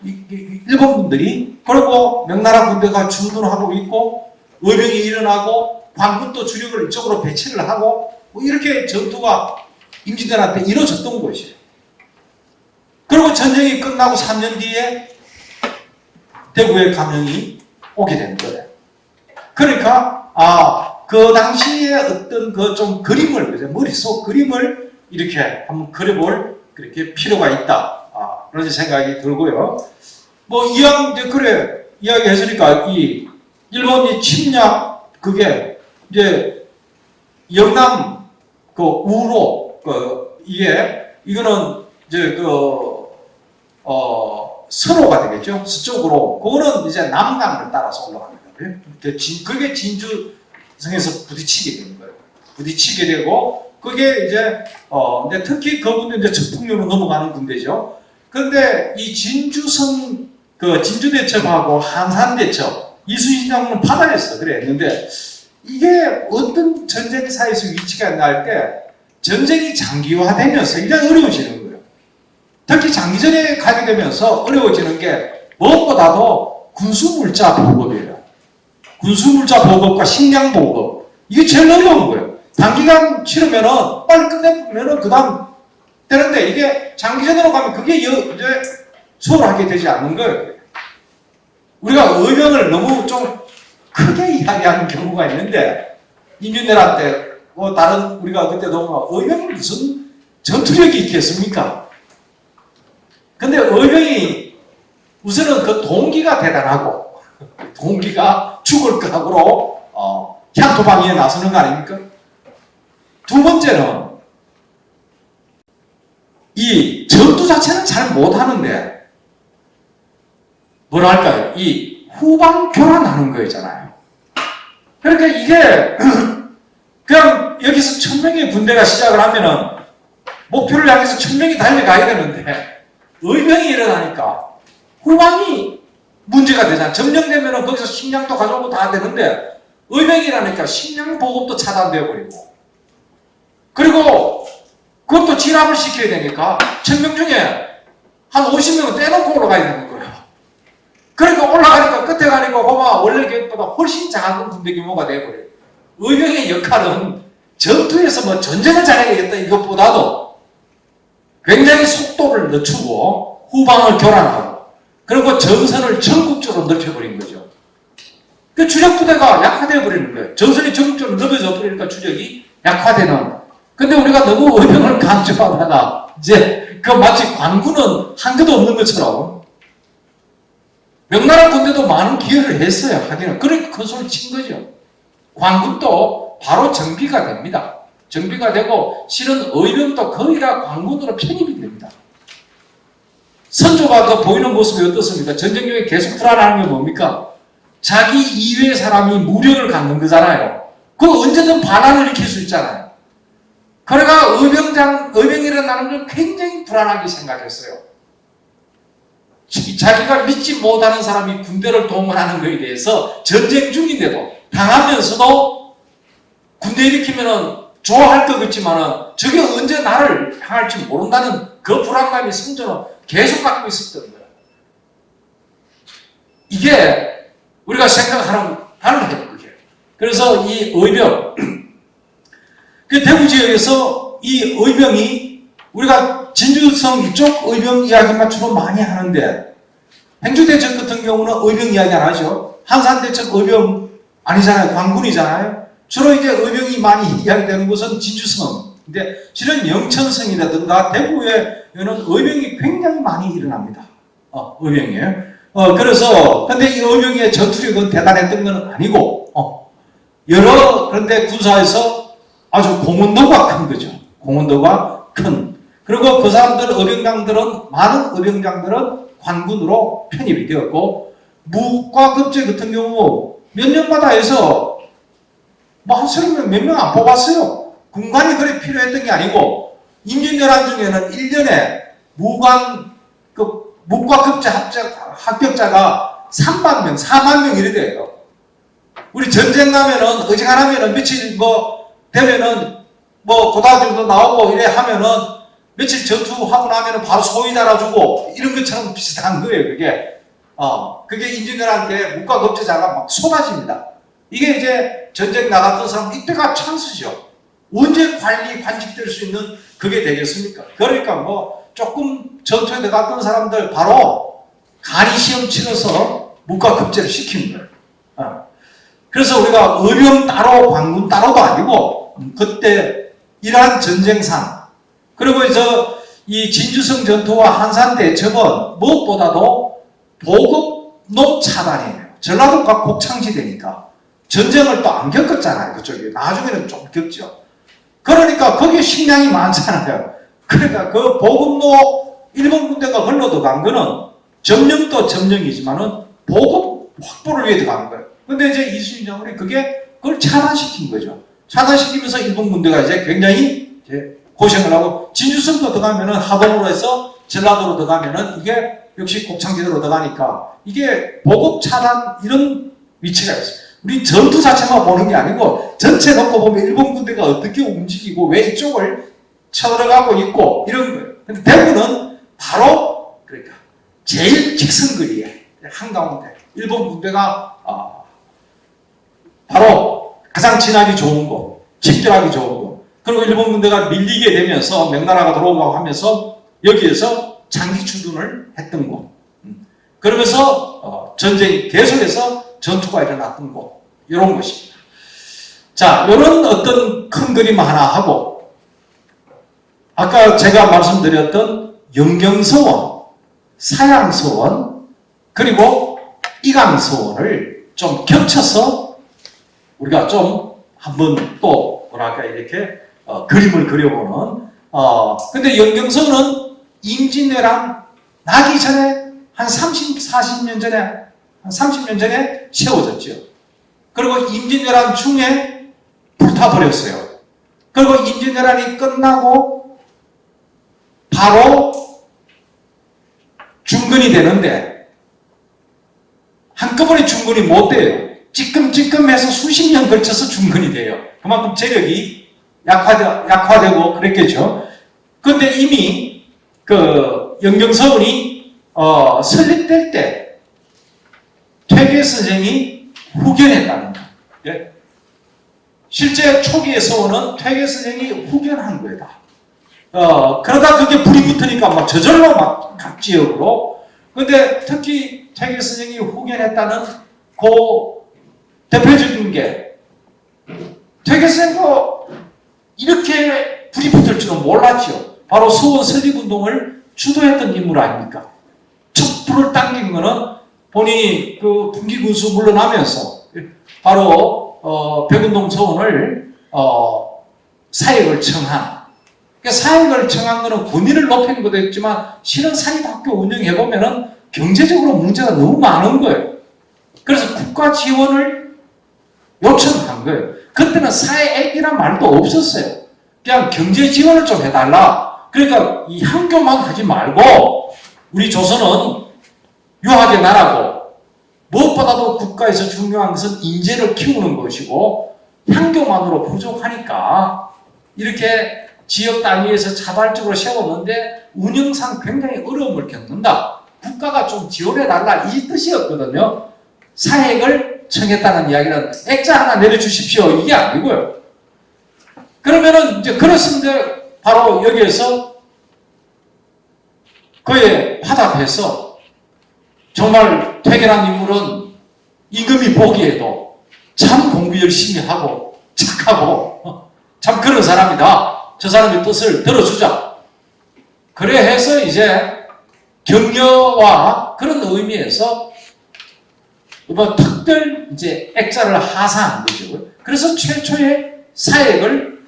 일본 분들이. 그리고 명나라 군대가 주둔하고 있고 의병이 일어나고 관군도 주력을 이쪽으로 배치를 하고 뭐 이렇게 전투가 임진왜란때 이루어졌던 것이에요. 그리고 전쟁이 끝나고 3년 뒤에 대구에 감영이 오게 된 거예요. 그러니까 그 당시에 어떤 그 좀 그림을 머릿속 그림을 이렇게 한번 그려볼 그렇게 필요가 있다. 그런 생각이 들고요. 뭐 그래 이야기했으니까 이 일본이 침략 그게 이제 영남 그 우로 이거는 이제 서로가 되겠죠. 서쪽으로 그거는 이제 남강을 따라서 올라가는 거예요. 그게 진주성에서 부딪히게 되는 거예요. 부딪히게 되고 그게 이제 근데 특히 그분도 이제 적풍류로 넘어가는 군대죠. 그런데 이 진주성 진주대첩하고 한산대첩 이순신 장군은 바다였어 그랬는데 이게 어떤 전쟁사에서 위치가 날 때 전쟁이 장기화되면서 굉장히 어려워지는 거예요. 특히 장기전에 가게 되면서 어려워지는 게 무엇보다도 군수물자 보급이에요. 군수물자 보급과 식량 보급 이게 제일 어려운 거예요. 단기간 치르면은 빨리 끝내면은 그 다음 되는데 이게 장기전으로 가면 그게 이제 수월하게 되지 않는 거예요. 우리가 의병을 너무 좀 크게 이야기하는 경우가 있는데 임진왜란 때 다른 우리가 그때도 의병이 무슨 전투력이 있겠습니까? 근데 의병이 우선은 그 동기가 대단하고 동기가 죽을 각오로 향토방위에 나서는 거 아닙니까? 두 번째는 이 전투 자체는 잘 못하는데 뭐랄까요? 이 후방 교란하는 거잖아요. 그러니까 이게 그냥 여기서 1000명의 군대가 시작을 하면은 목표를 향해서 1000명이 달려가야 되는데 의병이 일어나니까 후방이 문제가 되잖아. 점령되면은 거기서 식량도 가져오고 다 되는데 의병이 일어나니까 식량 보급도 차단되어 버리고 그리고 그것도 진압을 시켜야 되니까 1000명 중에 한 50명은 떼놓고 올라가야 되는 거예요. 그러니까 올라가니까 끝에 가니까 보면 원래 계획보다 훨씬 작은 군대 규모가 되어버려요. 의병의 역할은 전투에서 뭐 전쟁을 잘해야겠다 이것보다도 굉장히 속도를 늦추고 후방을 교란하고 그리고 전선을 전국적으로 넓혀버린 거죠. 그 주력부대가 약화되어 버리는 거예요. 전선이 전국적으로 넓어져 버리니까 주력이 약화되는. 근데 우리가 너무 의병을 강조하다가 이제 그 마치 관군은 한 개도 없는 것처럼 명나라 군대도 많은 기여를 했어요. 하기는. 그러니까 큰 소리 친 거죠. 관군도 바로 정비가 됩니다. 정비가 되고 실은 의병도 거의 다 관군으로 편입이 됩니다. 선조가 그 보이는 모습이 어떻습니까? 전쟁 중에 계속 불안한 게 뭡니까? 자기 이외의 사람이 무력을 갖는 거잖아요. 그거 언제든 반란을 일으킬 수 있잖아요. 그러니까 의병이 일어나는 걸 굉장히 불안하게 생각했어요. 자기가 믿지 못하는 사람이 군대를 동원하는 것에 대해서 전쟁 중인데도 당하면서도 군대 일으키면은 좋아할 것 같지만은 저게 언제 나를 향할지 모른다는 그 불안감이 선조는 계속 갖고 있었던 거예요. 이게 우리가 생각하는 달라요, 그게. 그래서 이 의병, 그 대구 지역에서 이 의병이 우리가 진주성 이쪽 의병 이야기만 주로 많이 하는데 행주대첩 같은 경우는 의병 이야기 안 하죠. 한산대첩 의병 아니잖아요. 관군이잖아요. 주로 이제 의병이 많이 이야기되는 곳은 진주성. 근데 실은 영천성이라든가 대구에는 의병이 굉장히 많이 일어납니다. 의병이에요. 그래서 근데 이 의병의 전투력은 대단했던 건 아니고 그런데 군사에서 아주 공헌도가 큰 거죠. 공헌도가 큰. 그리고 그 사람들 많은 의병장들은 관군으로 편입이 되었고 무과 급제 같은 경우 몇 년마다 해서 뭐 한 30명 몇 명 안 뽑았어요. 군관이 그래 필요했던 게 아니고 임진왜란 중에는 1년에 무과 급제 합격자가 3만 명, 4만 명 이래 돼요. 우리 전쟁 나면은 어지간하면은 며칠 되면은 고등학교 정도 나오고 이래 하면은 며칠 전투하고 나면은 바로 소위 달아주고 이런 것처럼 비슷한 거예요, 그게. 그게 임진왜란 때 무과 급제자가 막 쏟아집니다. 이게 이제 전쟁 나갔던 사람 이때가 찬스죠. 언제 관직될 수 있는 그게 되겠습니까? 그러니까 뭐 조금 전투에 들어갔던 사람들 바로 간이 시험 치러서 무과급제를 시킨 거예요. 그래서 우리가 의병 따로 관군 따로도 아니고 그때 이러한 전쟁상 그리고 이 진주성 전투와 한산 대첩은 무엇보다도 보급로 차단이에요. 전라도가 곡창지대니까 전쟁을 또 안 겪었잖아요. 그쪽에 나중에는 좀 겪죠. 그러니까 거기에 식량이 많잖아요. 그러니까 그 보급로 일본 군대가 걸러 들어간 거는 점령도 점령이지만은 보급 확보를 위해 들어간 거예요. 근데 이제 이순신 장군이 그걸 차단시킨 거죠. 차단시키면서 일본 군대가 이제 굉장히 고생을 하고 진주성도 들어가면은 하동으로 해서 전라도로 들어가면은 이게 역시 곡창지대로 들어가니까 이게 보급 차단 이런 위치가 있어요. 우리 전투 자체만 보는 게 아니고 전체 놓고 보면 일본 군대가 어떻게 움직이고 왜 이쪽을 쳐들어가고 있고 이런 거예요. 근데 대구는 바로 그러니까 제일 직선거리에 한가운데 일본 군대가 바로 가장 지나기 좋은 곳, 집결하기 좋은 곳. 그리고 일본 군대가 밀리게 되면서 명나라가 들어오고 하면서 여기에서 장기 출근을 했던 곳. 그러면서 전쟁이 계속해서 전투가 일어났던 곳. 이런 것입니다. 자, 이런 어떤 큰 그림 하나 하고 아까 제가 말씀드렸던 영경서원, 사양서원, 그리고 이강서원을 좀 겹쳐서 우리가 좀 한번 또 뭐랄까 이렇게 그림을 그려보는 근데 영경서원은 임진왜란 나기 전에 한 40년 전에 한 30년 전에 세워졌죠. 그리고 임진왜란 중에 불타버렸어요. 그리고 임진왜란이 끝나고 바로 중건이 되는데 한꺼번에 중건이 못 돼요. 찌끔찌끔해서 수십 년 걸쳐서 중건이 돼요. 그만큼 재력이 약화되고 그랬겠죠. 그런데 이미 그 영경서원이 설립될 때 퇴계 선생이 후견했다는 거예요. 예? 실제 초기의 서원은 퇴계 선생이 후견한 거다. 그러다 그게 불이 붙으니까 막 저절로 막 각 지역으로. 근데 특히 퇴계 선생이 후견했다는 그 대표적인 게 퇴계 선생도 이렇게 불이 붙을 줄은 몰랐죠. 바로 서원 설립운동을 주도했던 인물 아닙니까? 첫 불을 당긴 거는 본인이 그 분기군수 물러나면서 바로 백운동 서원을 사익을 청한. 그러니까 사익을 청한 거는 군인을 높이는 것도 있지만 실은 사립학교 운영해보면은 경제적으로 문제가 너무 많은 거예요. 그래서 국가 지원을 요청한 거예요. 그때는 사회액이란 말도 없었어요. 그냥 경제 지원을 좀 해달라. 그러니까 이 향교만 하지 말고 우리 조선은 유학의 나라고 무엇보다도 국가에서 중요한 것은 인재를 키우는 것이고 향교만으로 부족하니까 이렇게 지역 단위에서 자발적으로 세웠는데 운영상 굉장히 어려움을 겪는다. 국가가 좀 지원해달라 이 뜻이었거든요. 사액을 청했다는 이야기는 액자 하나 내려주십시오 이게 아니고요. 그러면은 이제 그렇습니다. 바로 여기에서 그에 화답해서 정말 퇴계란 인물은 임금이 보기에도 참 공부 열심히 하고 착하고 참 그런 사람이다. 저 사람의 뜻을 들어주자. 그래 해서 이제 격려와 그런 의미에서 뭐 특별 이제 액자를 하사한 거죠. 그래서 최초의 사액을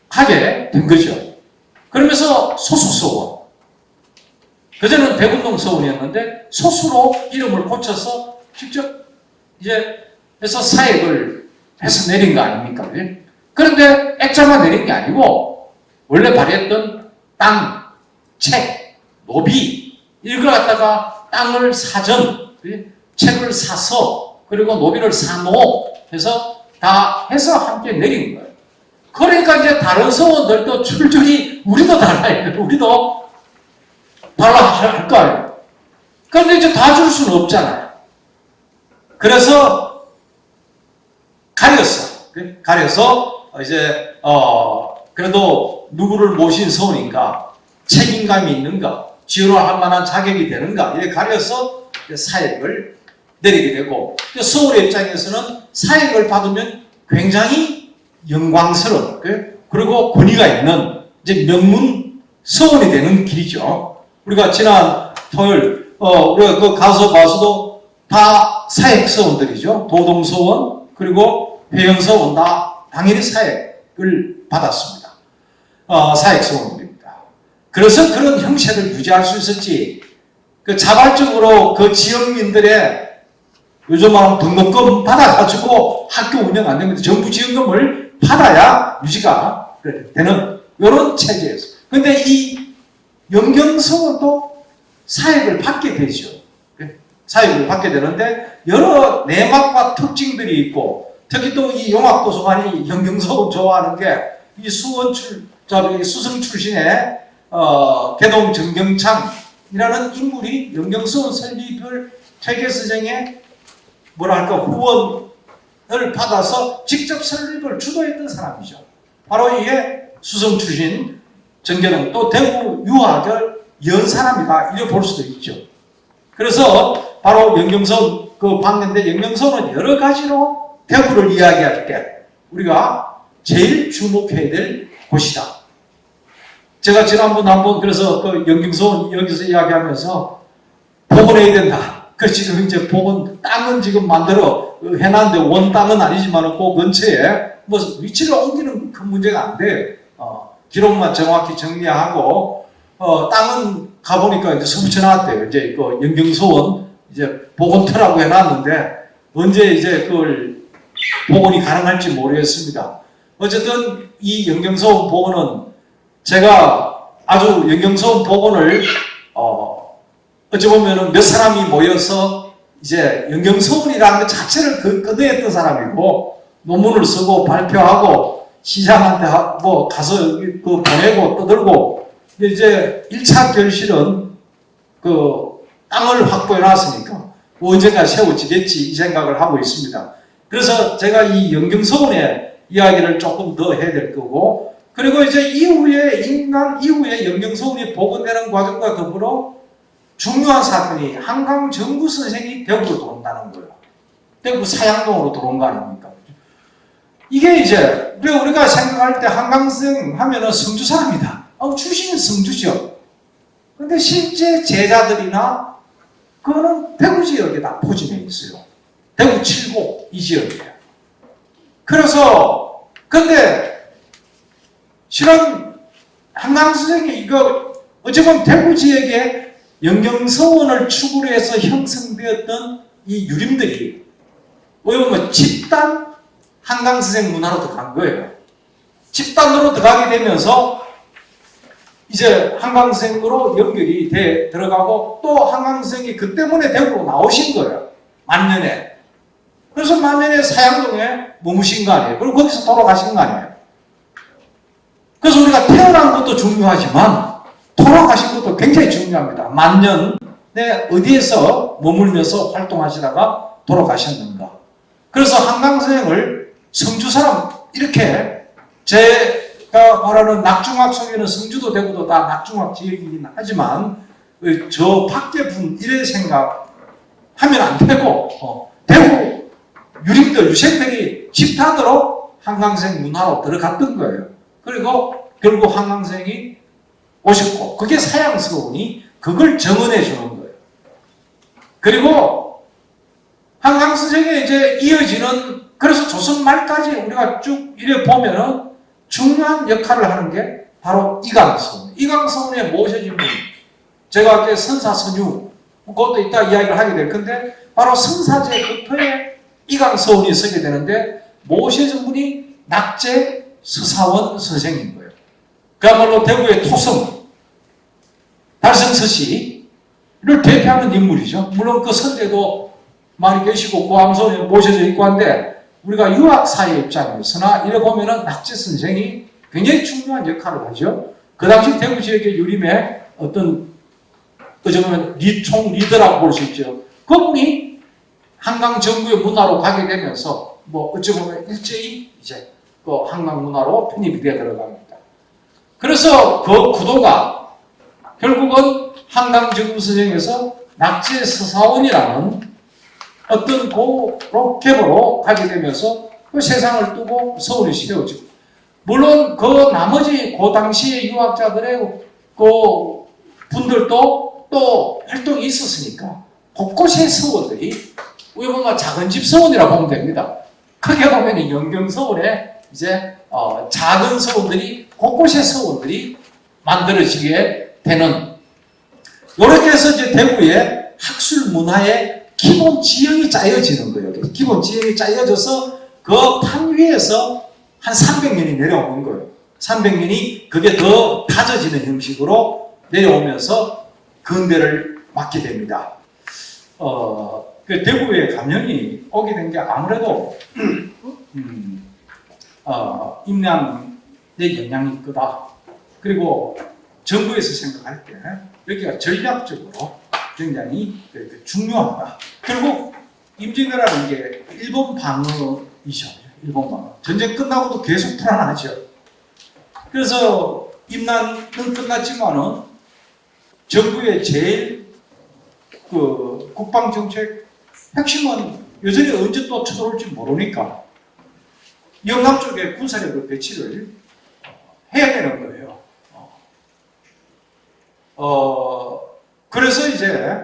하게 된 거죠. 그러면서 소수서원. 그전에는 백운동 서원이었는데 소수로 이름을 고쳐서 직접 이제 해서 사액을 해서 내린 거 아닙니까? 그런데 액자만 내린 게 아니고 원래 발휘했던 땅, 책, 노비 이걸 갖다가 땅을 사전, 책을 사서 그리고 노비를 사모 해서 다 해서 함께 내린 거예요. 그러니까 이제 다른 서원들도 출줄이 우리도 달라요. 우리도 달라 할 거예요. 그런데 이제 다 줄 수는 없잖아요. 그래서 가렸어. 가려서 이제 그래도 누구를 모신 서우니까 책임감이 있는가, 지원할 만한 자격이 되는가, 이에 가려서 사역을 내리게 되고, 서울의 입장에서는 사역을 받으면 굉장히 영광스러운, 그리고 권위가 있는 이제 명문 서원이 되는 길이죠. 우리가 지난 토요일, 우리가 그 가서 봐서도 다 사역 서원들이죠. 도동서원, 그리고 회영서원 다 당연히 사역을 받았습니다. 사역 서원들입니다. 그래서 그런 형체를 유지할 수 있었지, 그 자발적으로 그 지역민들의 요즘 말하면 등록금 받아가지고 학교 운영 안 됩니다. 정부 지원금을 받아야 유지가 되는 이런 체제였어요. 근데 이 영경서원도 사역을 받게 되죠. 사역을 받게 되는데 여러 내막과 특징들이 있고, 특히 또 이 용학도서관이 영경서원 좋아하는 게 이 수성 출신의 개동 정경창이라는 인물이 영경서원 설립을 퇴계서정에 뭐랄까 후원을 받아서 직접 설립을 주도했던 사람이죠. 바로 이게 수성 출신 정계동, 또 대구 유학을 연 사람이다 이렇게 볼 수도 있죠. 그래서 바로 영경서원 그 봤는데, 영경서원은 여러 가지로 대구를 이야기할 때 우리가 제일 주목해야 될 곳이다. 제가 지난번 한번 그래서 그 영경서원 여기서 이야기하면서 복원해야 된다. 그 지금 이제 복원 땅은 지금 만들어 해놨는데 원 땅은 아니지만 그 근처에 뭐 위치를 옮기는 큰 문제가 안 돼요. 기록만 정확히 정리하고 땅은 가보니까 이제 서붙여 놨대요. 이제 그 영경서원 이제 복원터라고 해놨는데 언제 이제 그걸 복원이 가능할지 모르겠습니다. 어쨌든 이 영경서원 복원은 제가 아주 영경서원 복원을 어찌 보면은 몇 사람이 모여서 이제 영경서원이라는 것 자체를 거대했던 사람이고, 논문을 쓰고 발표하고 시장한테 뭐 가서 그 보내고 떠들고, 이제 1차 결실은 그 땅을 확보해 놨으니까 언젠가 세워지겠지 이 생각을 하고 있습니다. 그래서 제가 이 영경서원의 이야기를 조금 더 해야 될 거고, 그리고 이제 이후에 영경서원이 복원되는 과정과 더불어 중요한 사건이 한강 정구 선생이 대구로 들어온다는 거예요. 대구 사양동으로 들어온 거 아닙니까? 이게 이제 우리가 생각할 때 한강 선생 하면은 성주 사람이다. 출신은 성주죠. 근데 실제 제자들이나 그거는 대구 지역에 다 포진해 있어요. 대구 7고 이 지역이에요. 그래서 근데 실은 한강 선생이 이거 어찌보면 대구 지역에 영경서원을 축으로 해서 형성되었던 이 유림들이 뭐 집단 한강선생 문화로 들어간 거예요. 집단으로 들어가게 되면서 이제 한강선생으로 연결이 들어가고, 또 한강선생이 그 때문에 대구로 나오신 거예요. 만년에. 그래서 만년에 사양동에 머무신 거 아니에요. 그리고 거기서 돌아가신 거 아니에요. 그래서 우리가 태어난 것도 중요하지만 돌아가신 것도 굉장히 중요합니다. 만년에 어디에서 머물면서 활동하시다가 돌아가셨는가. 그래서 한강선생을 성주 사람, 이렇게 제가 말하는 낙중학 속에는 성주도 대구도 다 낙중학 지역이긴 하지만 저 밖에 분 이래 생각하면 안 되고, 대구 유림들, 유생들이 집단으로 한강선생 문화로 들어갔던 거예요. 그리고 결국 한강선생이 오셨고, 그게 사양서원이 그걸 정언해 주는 거예요. 그리고 한강선생에 이제 이어지는, 그래서 조선 말까지 우리가 쭉 이래 보면은 중요한 역할을 하는 게 바로 이강서원. 이강서원에 모셔진 분, 제가 아까 선사선유, 그것도 이따 이야기를 하게 될 건데, 바로 성사제 겉에 이강서원이 서게 되는데, 모셔진 분이 낙제 서사원 선생인 거예요. 그야말로 대구의 토성, 달성서씨를 대표하는 인물이죠. 물론 그 선대도 많이 계시고 고암소에 모셔져 있고 한데, 우리가 유학사의 입장에서나 이래 보면은 낙제 선생이 굉장히 중요한 역할을 하죠. 그 당시 대구 지역의 유림의 어떤 어쩌면 총 리더라고 볼 수 있죠. 그분이 한강 정부의 문화로 가게 되면서 뭐 어찌 보면 일제히 이제 그 한강 문화로 편입이 되어 들어갑니다. 그래서 그 구도가 결국은 한강정부서정에서 낙제 서사원이라는 어떤 계보로 가게 되면서 그 세상을 두고 서울이 세워지고, 물론 그 나머지 그 당시의 유학자들의 그 분들도 또 활동이 있었으니까 곳곳에 서원들이, 우리가 작은 집 서원이라고 보면 됩니다. 크게 보면 영경서원에 이제 작은 서원들이, 곳곳에 서원들이 만들어지게 되는, 이렇게 해서 이제 대구의 학술 문화의 기본 지형이 짜여지는 거예요. 기본 지형이 짜여져서 그 판 위에서 한 300년이 내려오는 거예요. 300년이 그게 더 다져지는 형식으로 내려오면서 근대를 맞게 됩니다. 그 대구에 감명이 오게 된 게 아무래도 임양의 영향이 크다. 그리고 정부에서 생각할 때 여기가 전략적으로 굉장히 중요하다. 결국 임진왜란이라는 게 일본 방어이죠. 일본 방어. 전쟁 끝나고도 계속 불안하죠. 그래서 임난은 끝났지만은 정부의 제일 그 국방정책 핵심은 여전히 언제 또 쳐들어올지 모르니까 영남 쪽에 군사력을 배치를 해야 되는 거예요. 그래서 이제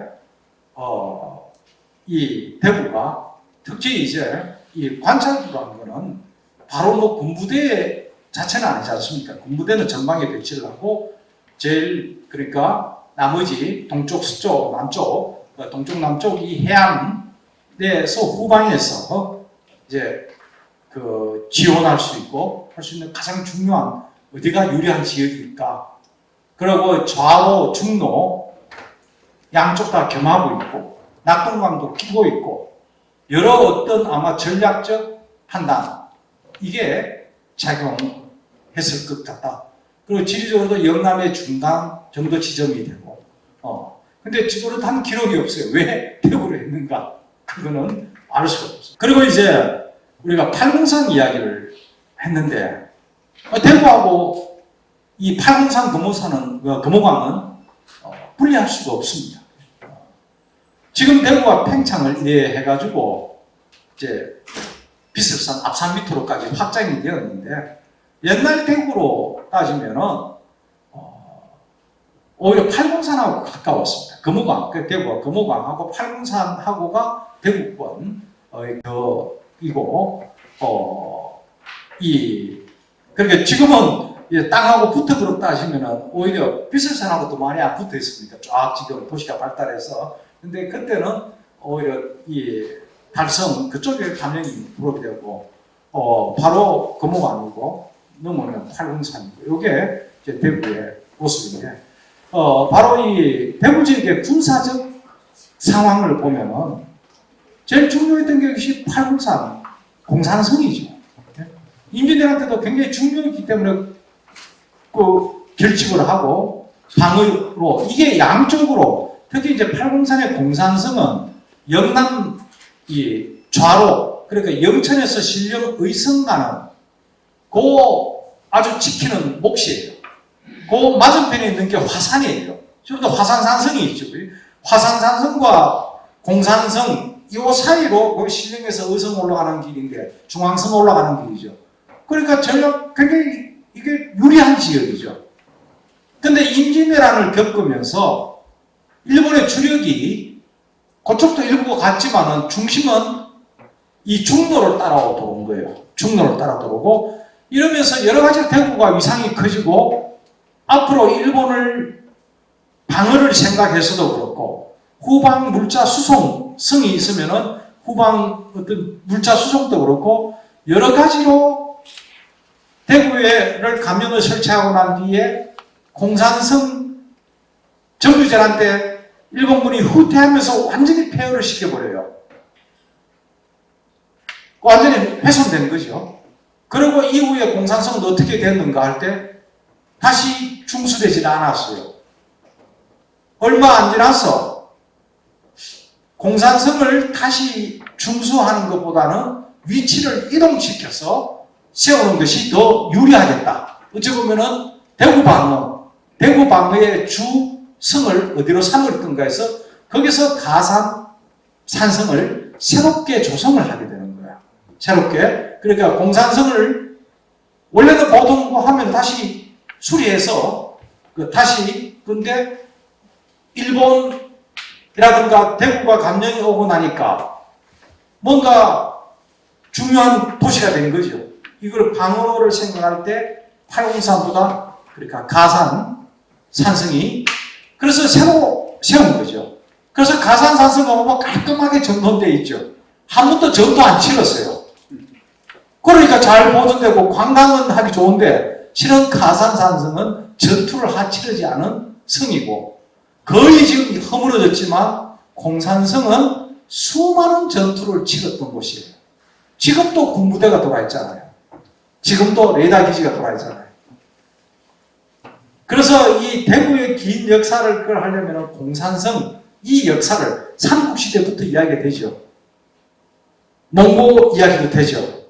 이 대구가 특히 이제 이 관찰부라는 거는 바로 뭐 군부대 자체는 아니지 않습니까? 군부대는 전방에 배치를 하고 제일, 그러니까 나머지 동쪽, 서쪽, 남쪽, 동쪽, 남쪽 이 해안에서 후방에서 이제 그 지원할 수 있고 할 수 있는 가장 중요한 어디가 유리한 지역일까? 그리고 좌우, 중로 양쪽 다 겸하고 있고 낙동강도 끼고 있고 여러 어떤 아마 전략적 판단 이게 작용했을 것 같다. 그리고 지리적으로도 영남의 중간 정도 지점이 되고 근데 그렇다는 기록이 없어요. 왜 대구로 했는가? 그거는 알 수가 없어요. 그리고 이제 우리가 팔공산 이야기를 했는데 대구하고 이 팔공산 금호강은 분리할 수가 없습니다. 지금 대구가 팽창을 이해해가지고 이제 비설산 앞산 밑으로까지 확장이 되었는데 옛날 대구로 따지면은 오히려 팔공산하고 가까웠습니다. 금호강, 대구가 금호강하고 팔공산하고가 대구권 이고 그러니까 지금은 땅하고 붙어 그렇 따지면은 오히려 비설산하고도 많이 안 붙어 있습니다. 쫙 지금 도시가 발달해서. 근데 그때는 오히려 이 달성 그쪽에 감명이 부럽게 되고 바로 금호강이고 넘어오면 팔공산이고 이게 이제 대구의 모습인데 바로 이 대구 지역의 군사적 상황을 보면은 제일 중요했던 게 역시 팔공산 공산성이죠. 임진왜란 때도 굉장히 중요했기 때문에 그 결집을 하고 방어로 이게 양쪽으로 특히 이제 팔공산의 공산성은 영남 이 좌로 그러니까 영천에서 신령 의성 가는 그 아주 지키는 몫이에요. 그 맞은편에 있는 게 화산이에요. 지금도 화산산성이 있죠. 화산산성과 공산성 이 사이로 거기 신령에서 의성 올라가는 길인데 중앙성 올라가는 길이죠. 그러니까 전혀 굉장히 이게 유리한 지역이죠. 근데 임진왜란을 겪으면서 일본의 주력이 그쪽도 일부가 갔지만은 중심은 이 중로를 따라 들어온 거예요. 중로를 따라 들어오고 이러면서 여러 가지 대구가 위상이 커지고 앞으로 일본을 방어를 생각해서도 그렇고 후방 물자 수송성이 있으면은 후방 어떤 물자 수송도 그렇고 여러 가지로 대구에를 감염을 설치하고 난 뒤에 공산성 정규제란 때 일본군이 후퇴하면서 완전히 폐허를 시켜버려요. 완전히 훼손된 거죠. 그리고 이후에 공산성은 어떻게 됐는가 할 때 다시 중수되지 않았어요. 얼마 안 지나서 공산성을 다시 중수하는 것보다는 위치를 이동시켜서 세우는 것이 더 유리하겠다. 어찌 보면은 대구방어의 주성을 어디로 삼을건가 해서 거기서 가산 산성을 새롭게 조성을 하게 되는 거야. 새롭게. 그러니까 공산성을 원래는 보통 뭐 하면 다시 수리해서 다시 그런데 일본이라든가 대구가 감정이 오고 나니까 뭔가 중요한 도시가 된 거죠. 이걸 방어를 생각할 때 803보다 그러니까 가산 산성이 그래서 새로 세운 거죠. 그래서 가산 산성은 뭐 깔끔하게 정돈되어 있죠. 한 번도 전도 안 치렀어요. 그러니까 잘 보존되고 관광은 하기 좋은데 실은 가산 산성은 전투를 치르지 않은 성이고 거의 지금 허물어졌지만 공산성은 수많은 전투를 치렀던 곳이에요. 지금도 군부대가 돌아 있잖아요. 지금도 레이더 기지가 돌아 있잖아요. 그래서 이 대구의 긴 역사를 하려면 공산성 이 역사를 삼국시대부터 이야기가 되죠. 몽고 이야기도 되죠.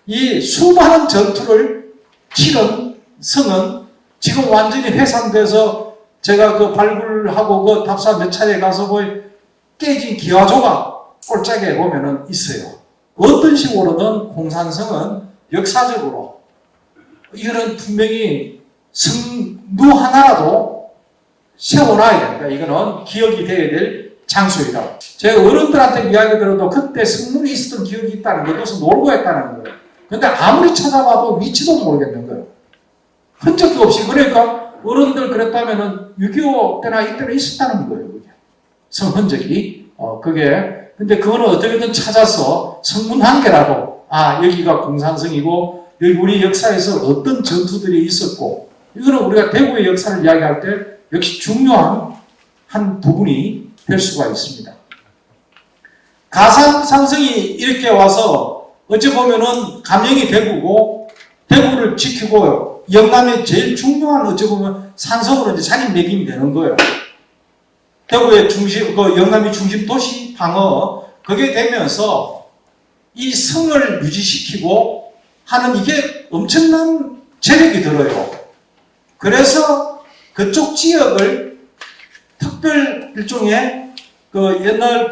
이 수많은 전투를 치른 성은 지금 완전히 해산돼서 제가 그 발굴하고 그 답사 몇 차례 가서 깨진 기와조각 꼴짝에 보면은 있어요. 어떤 식으로든 공산성은 역사적으로 이거는 분명히 성루 하나라도 세워놔야 된다. 이거는 기억이 되어야 될 장소이다. 제가 어른들한테 이야기 들어도 그때 성문이 있었던 기억이 있다는 거, 그것은 놀고 했다는 거예요. 근데 아무리 찾아봐도 위치도 모르겠는 거예요. 흔적도 없이. 그러니까 어른들 그랬다면은 6.25 때나 이때는 있었다는 거예요. 그게. 성 흔적이. 근데 그거는 어떻게든 찾아서 성문 한 개라도, 여기가 공산성이고, 여기 우리 역사에서 어떤 전투들이 있었고, 이거는 우리가 대구의 역사를 이야기할 때 역시 중요한 한 부분이 될 수가 있습니다. 가산산성이 이렇게 와서 어찌 보면은 감영이 대구고 대구를 지키고 영남의 제일 중요한 어찌 보면 산성으로 이제 자리매김이 되는 거예요. 대구의 중심, 영남의 중심 도시 방어 그게 되면서 이 성을 유지시키고 하는 이게 엄청난 재력이 들어요. 그래서 그쪽 지역을 특별 일종의 옛날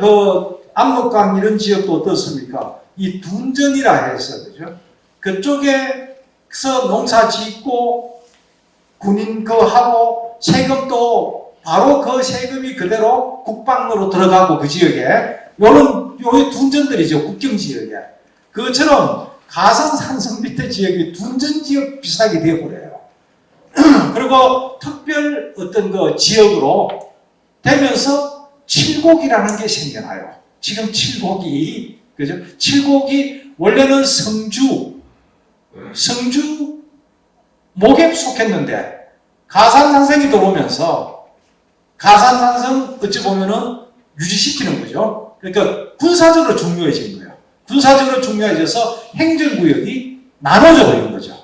압록강 이런 지역도 어떻습니까? 이 둔전이라 해서 그죠? 그쪽에서 농사 짓고 군인 하고 세금도 바로 그 세금이 그대로 국방으로 들어가고 그 지역에 요게 둔전들이죠. 국경 지역에. 그것처럼 가산산성 밑에 지역이 둔전 지역 비슷하게 되어버려요. 그리고 특별 어떤 지역으로 되면서 칠곡이라는 게 생겨나요. 지금 칠곡이, 그죠? 칠곡이 원래는 성주 목에 속했는데 가산산성이 들어오면서 가산산성 어찌 보면은 유지시키는 거죠. 그러니까 군사적으로 중요해진 거예요. 군사적으로 중요해져서 행정구역이 나눠져 버린 거죠.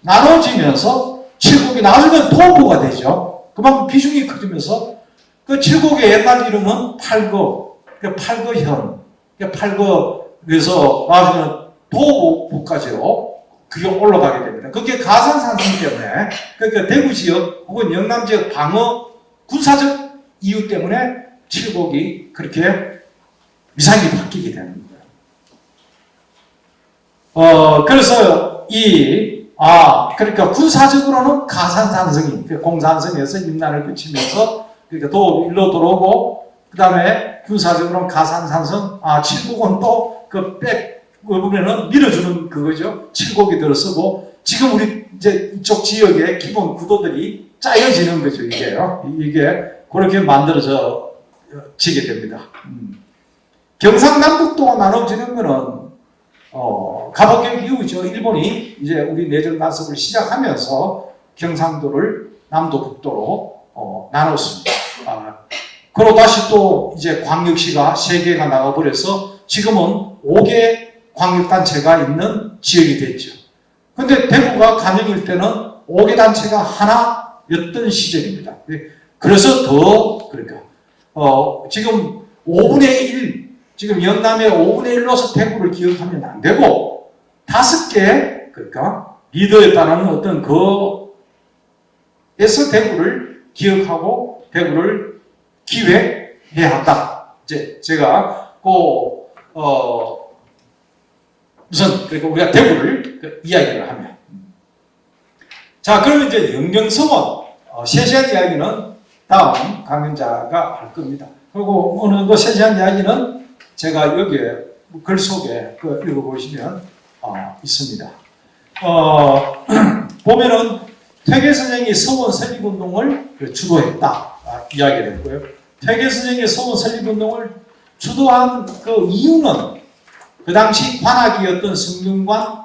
나눠지면서 칠곡이 나중에 도보가 되죠. 그만큼 비중이 커지면서 그 칠곡의 옛날 이름은 팔거, 팔거현, 그래서 나중에는 도보까지로 그게 올라가게 됩니다. 그게 가산산성 때문에, 그러니까 대구 지역 혹은 영남 지역 방어 군사적 이유 때문에 칠곡이 그렇게 위상이 바뀌게 되는 거예요. 그래서 그러니까 군사적으로는 가산산성이, 공산성에서 임난을 거치면서, 그러니까 일로 들어오고, 그 다음에 군사적으로는 가산산성, 칠곡은 또 보면은 밀어주는 그거죠. 칠곡이 들어서고, 지금 우리 이제 이쪽 지역의 기본 구도들이 짜여지는 거죠, 이게요. 이게 그렇게 만들어져 지게 됩니다. 경상남북도가 나눠지는 거는, 갑오개혁 이후죠. 일본이 이제 우리 내정 간섭을 시작하면서 경상도를 남도 북도로 나눴습니다. 그리고 다시 또 이제 광역시가 3개가 나가버려서 지금은 5개 광역단체가 있는 지역이 됐죠. 근데 대구가 간영일 때는 5개 단체가 하나였던 시절입니다. 그래서 그러니까, 지금 5분의 1, 지금 영남의 5분의 1로서 대구를 기억하면 안 되고, 5개, 그러니까, 리더에 따른 어떤 해서 대구를 기억하고 대구를 기획해야 한다. 이제 제가 우선 그러니까 우리가 대구를 이야기를 하면, 자 그러면 이제 영령성원 세세한 이야기는 다음 강연자가 할 겁니다. 그리고 어느 정도 세세한 이야기는 제가 여기에 글 속에 읽어보시면 있습니다. 보면은 퇴계 선생이 서원 설립운동을 주도했다 이야기를 했고요. 퇴계 선생이 서원 설립운동을 주도한 그 이유는 그 당시 관학이었던 성균관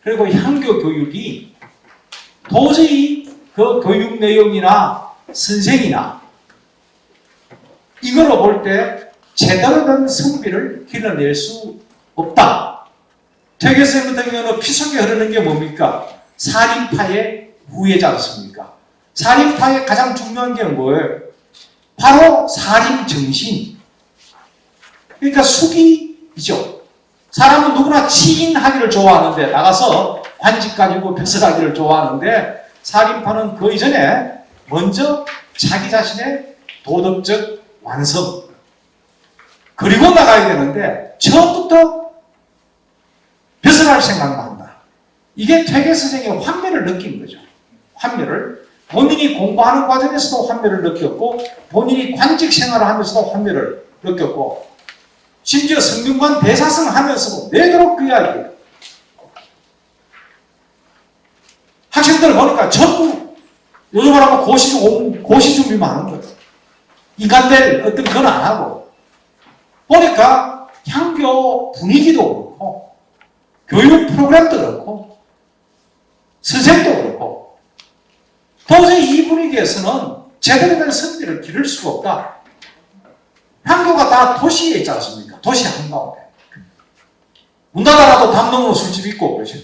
그리고 향교 교육이 도저히 그 교육 내용이나 선생이나 이걸로 볼 때 제대로 된 성비를 길러낼 수 없다. 퇴계 선생 같은 경우는 피 속에 흐르는 게 뭡니까? 살인파의 후예지 않습니까? 살인파의 가장 중요한 게 뭐예요? 바로 살인 정신. 그러니까 숙이죠. 사람은 누구나 치인하기를 좋아하는데, 나가서 관직 가지고 벼슬하기를 좋아하는데, 살인파는 그 이전에 먼저 자기 자신의 도덕적 완성, 그리고 나가야 되는데 처음부터 벼슬할 생각만 한다. 이게 퇴계 선생의 환멸을 느낀 거죠. 환멸을 본인이 공부하는 과정에서도 환멸을 느꼈고, 본인이 관직 생활을 하면서도 환멸을 느꼈고, 심지어 성균관 대사성 하면서도 내도록 그 이야기예요. 학생들을 보니까 전부 요즘 말하면 고시 준비만 하는 거예요. 인간될 어떤 건 안 하고, 보니까 향교 분위기도 그렇고 교육 프로그램도 그렇고 선생도 그렇고 도저히 이 분위기에서는 제대로 된 성비를 기를 수가 없다. 향교가 다 도시에 있지 않습니까? 도시 한가운데. 문 닫아놔도 담동으로 술집 있고 그러죠.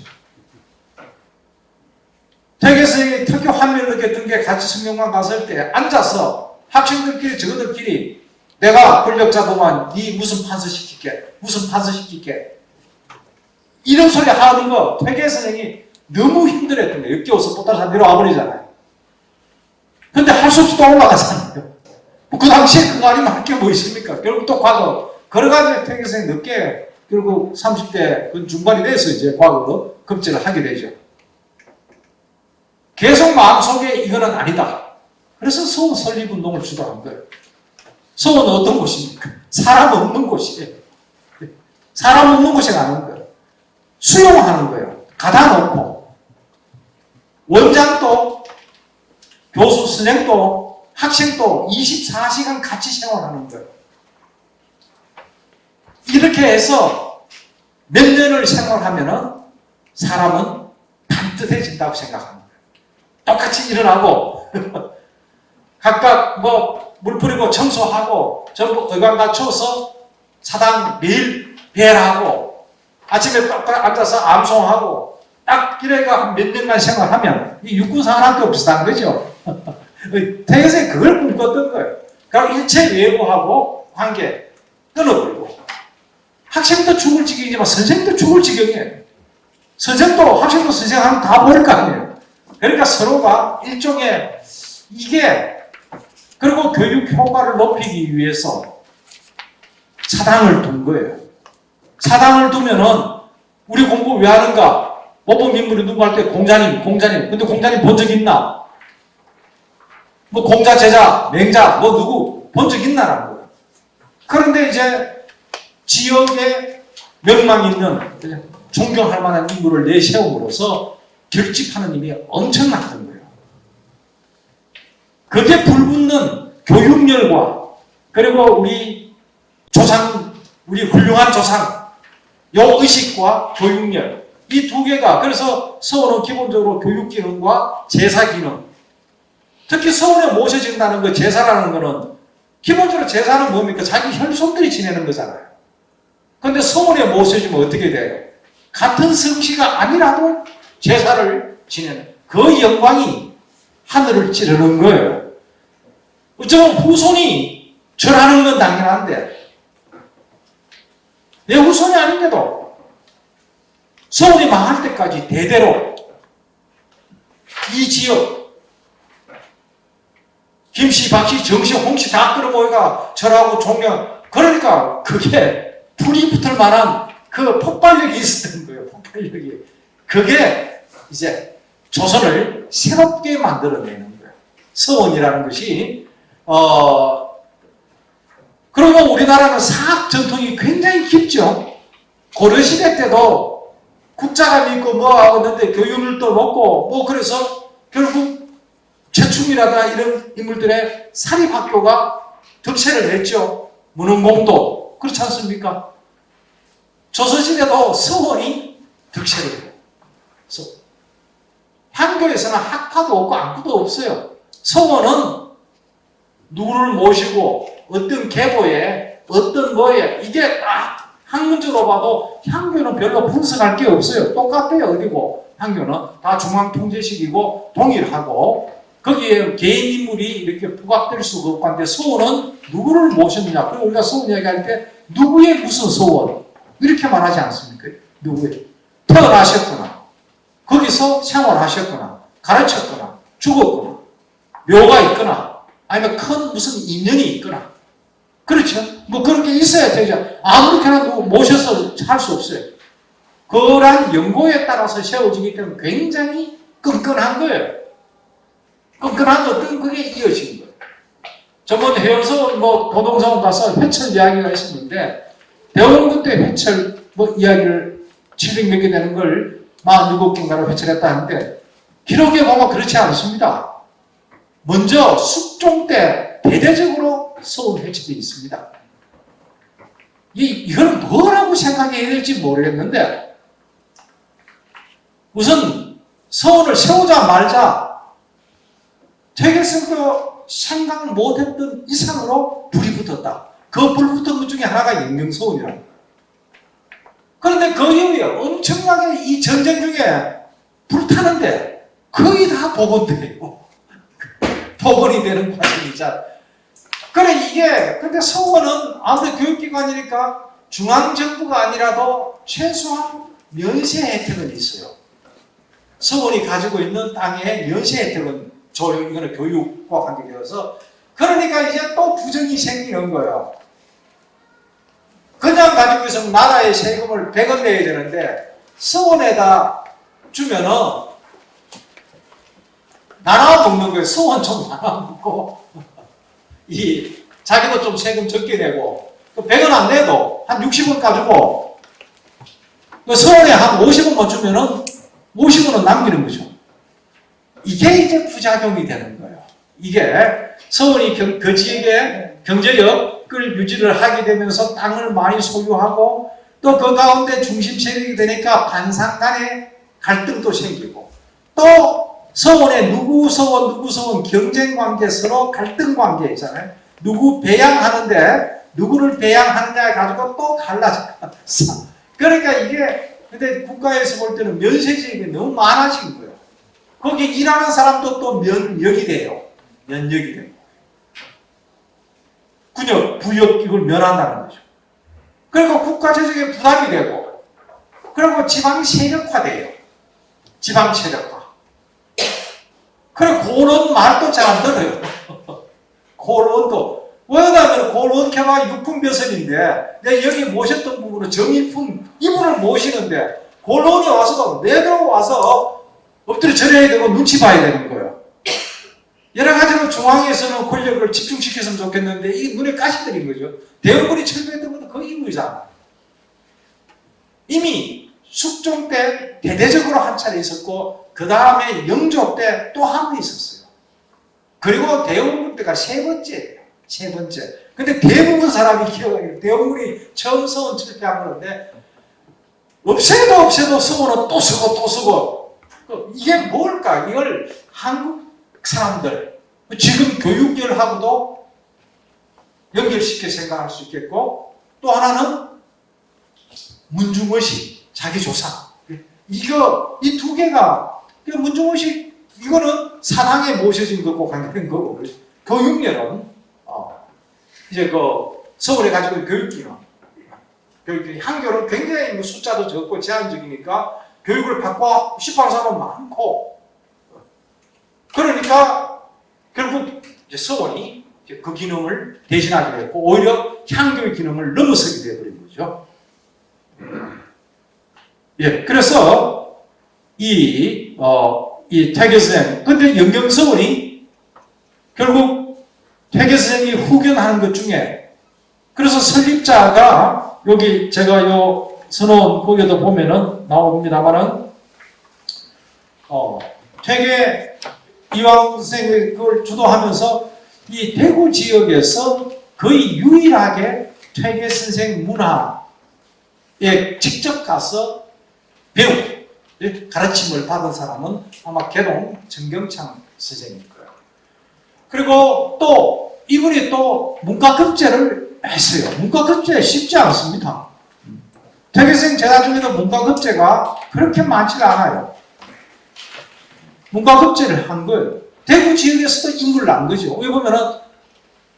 퇴계 선생이 특히 환멸을 느꼈던 게 같이 성균관 갔을 때 앉아서 학생들끼리 저들끼리 내가 권력자도만 네 무슨 판서 시킬게, 무슨 판서 시킬게, 이런 소리 하는 거 퇴계 선생이 너무 힘들었던 거예요. 역겨워서 뽀따라 내려와 버리잖아요. 근데 할 수 없이 또 올라가잖아요. 그 당시에 그거 아니면 할 게 뭐 있습니까? 결국 또 과거 걸어가지고 퇴계 선생이 늦게 결국 30대 그 중반이 돼서 이제 과거로 급제를 하게 되죠. 계속 마음속에 이거는 아니다. 그래서 서원 설립운동을 주도한 거예요. 서원은 어떤 곳입니까? 사람 없는 곳이에요. 사람 없는 곳에 가는 거예요. 수용하는 거예요. 가다 놓고. 원장도, 교수, 선생도, 학생도 24시간 같이 생활하는 거예요. 이렇게 해서 몇 년을 생활하면은 사람은 반듯해진다고 생각합니다. 똑같이 일어나고, 각각 물 뿌리고 청소하고 전부 의관 갖춰서 사당 매일 배열하고 아침에 딱 앉아서 암송하고 딱 이래가 몇 년간 생활하면 이 육군사관학교 비슷한 거죠. 태계선이 그걸 꿈꿨던 거예요. 그럼 일체 외부하고 관계 끊어버리고, 학생도 죽을 지경이지만 선생도 죽을 지경이에요. 선생도 학생도 선생하면 다 버릴 거 아니에요. 그러니까 서로가 일종의 이게, 그리고 교육 효과를 높이기 위해서 사당을 둔 거예요. 사당을 두면은 우리 공부 왜 하는가? 모범 인물이 누구 할 때 공자님. 근데 공자님 본 적 있나? 뭐 공자, 제자, 맹자, 뭐 누구 본 적 있나라는 거예요. 그런데 이제 지역에 명망 있는 존경할 만한 인물을 내세움으로써 결집하는 힘이 엄청났던 거예요. 그게 불붙는 교육열과, 그리고 우리 조상, 우리 훌륭한 조상, 요 의식과 교육열, 이 두 개가, 그래서 서원은 기본적으로 교육기능과 제사기능, 특히 서원에 모셔진다는 거, 제사라는 거는, 기본적으로 제사는 뭡니까? 자기 혈손들이 지내는 거잖아요. 근데 서원에 모셔지면 어떻게 돼요? 같은 성씨가 아니라도 제사를 지내는 그 영광이 하늘을 찌르는 거예요. 어쩌면 후손이 절하는 건 당연한데, 내 후손이 아닌데도 서울이 망할 때까지 대대로 이 지역, 김씨, 박씨, 정씨, 홍씨 다 끌어모이가 절하고 종려. 그러니까 그게 불이 붙을 만한 그 폭발력이 있었던 거예요. 폭발력이. 그게 이제 조선을 새롭게 만들어내는 거예요. 서원이라는 것이 그리고 우리나라는 사학 전통이 굉장히 깊죠. 고려시대 때도 국자가 있고 뭐 하는데 교육률도 높고 뭐 그래서 결국 최충이라든가 이런 인물들의 사립학교가 득세를 했죠. 문흥공도 그렇지 않습니까? 조선시대도 서원이 득세를 해요. 한교에서는 학파도 없고 안구도 없어요. 서원은 누구를 모시고 어떤 계보에 어떤 거에 이게 딱 학문적으로 봐도 향교는 별로 분석할 게 없어요. 똑같아요. 어디고 향교는 다 중앙통제식이고 동일하고 거기에 개인 인물이 이렇게 부각될 수가 없고 한데 서원은 누구를 모셨느냐. 그리고 우리가 서원 이야기할 때 누구의 무슨 서원 이렇게 말하지 않습니까? 누구의 태어나셨거나 거기서 생활하셨거나 가르쳤거나 죽었거나 묘가 있거나 아니면 큰 무슨 인연이 있거나 그렇죠? 뭐 그렇게 있어야 되죠. 아무렇게나 누구 모셔서 할 수 없어요. 그러한 연고에 따라서 세워지기 때문에 굉장히 끈끈한 거예요. 끈끈한 어떤 그게 이어진 거예요. 저번 해연서원 뭐 도동서원 가서 회철 이야기가 있었는데 대원군 때 회철 뭐 이야기를 700몇 개 되는 걸 47개인가로 회철했다 하는데 기록에 보면 그렇지 않습니다. 먼저 숙종 때 대대적으로 서원 회철이 있습니다. 이거는 뭐라고 생각해야 될지 모르겠는데 우선 서원을 세우자 말자 되겠음도 생각 못했던 이상으로 불이 붙었다. 그 불 붙은 것 중에 하나가 영경서원이라고. 그런데 그 이후에 엄청나게 이 전쟁 중에 불타는데 거의 다 복원돼요. 복원이 되는 과정이자. 그래 이게 근데 서원은 아무래도 교육기관이니까 중앙정부가 아니라도 최소한 면세 혜택은 있어요. 서원이 가지고 있는 땅의 면세 혜택은 줘요. 이거는 교육과 관계되어서 그러니까 이제 또 부정이 생기는 거예요. 그냥 가지고 있으면 나라의 세금을 100원 내야 되는데 서원에다 주면은 나눠 먹는 거예요. 서원 좀 나눠 먹고 자기도 좀 세금 적게 내고 100원 안 내도 한 60원 가지고 서원에 한 50원만 주면은 50원은 남기는 거죠. 이게 이제 부작용이 되는 거예요. 이게 서원이 그 지역에 경제력을 유지를 하게 되면서 땅을 많이 소유하고 또 그 가운데 중심 세력이 되니까 반상 간에 갈등도 생기고 또 서원에 누구 서원 경쟁 관계 서로 갈등 관계 있잖아요. 누구 배양하는데 누구를 배양하느냐에 가지고 또 갈라져. 그러니까 이게 근데 국가에서 볼 때는 면세지역이 너무 많아진 거예요. 거기 일하는 사람도 또 면역이 돼요. 면역이 되고. 군역, 부역 이걸 면한다는 거죠. 그리고 국가 재정에 부담이 되고 그리고 지방 세력화돼요. 지방 세력화. 그리고 고론 말도 잘 안 들어요. 고론도. 왜냐하면 고론 개가 육품벼슬인데 내가 여기 모셨던 부분은 정일품 이분을 모시는데 고론이 와서도 내가 와서 엎드려 절해야 되고 눈치 봐야 되는 거예요. 여러 가지로 중앙에서는 권력을 집중시켰으면 좋겠는데 이 눈에 가시 들인 거죠. 대원군이 철거했던 것도 그 이유잖아. 이미 숙종 때 대대적으로 한 차례 있었고 그 다음에 영조 때 또 한 번 있었어요. 그리고 대원군 때가 세 번째예요. 세 번째. 근데 대부분 사람이 기억해요. 대원군이 처음 서원 철폐한 건데 없애도 서원은 또 쓰고 이게 뭘까? 이걸 한국 사람들 지금 교육열하고도 연결시켜 생각할 수 있겠고 또 하나는 문중의식, 자기조사. 이거 이 두 개가 문중의식 이거는 사당에 모셔진 거고 관계된 거고 교육열은 이제 그 서울에 가지고 있는 교육기관 한교는 굉장히 숫자도 적고 제한적이니까 교육을 받고 싶어하는 사람은 많고 그러니까 결국 이제 서원이 이제 그 기능을 대신하게 됐고 오히려 향교의 기능을 넘어서게 되어버린 거죠. 예, 그래서 이 퇴계선생, 근데 영경서원이 결국 퇴계선생이 후견하는 것 중에 그래서 설립자가 여기 제가 요 선언 거기에도 보면은 나옵니다만은 퇴계 이황 선생이 그걸 주도하면서 이 대구 지역에서 거의 유일하게 퇴계 선생 문화에 직접 가서 배우고 가르침을 받은 사람은 아마 개동 정경창 선생일 거예요. 그리고 또 이분이 또 문과급제를 했어요. 문과급제 쉽지 않습니다. 퇴계선생 제자 중에도 문과급제가 그렇게 많지가 않아요. 문과급제를 한 거예요. 대구 지역에서도 인물을 난 거죠. 여기 보면은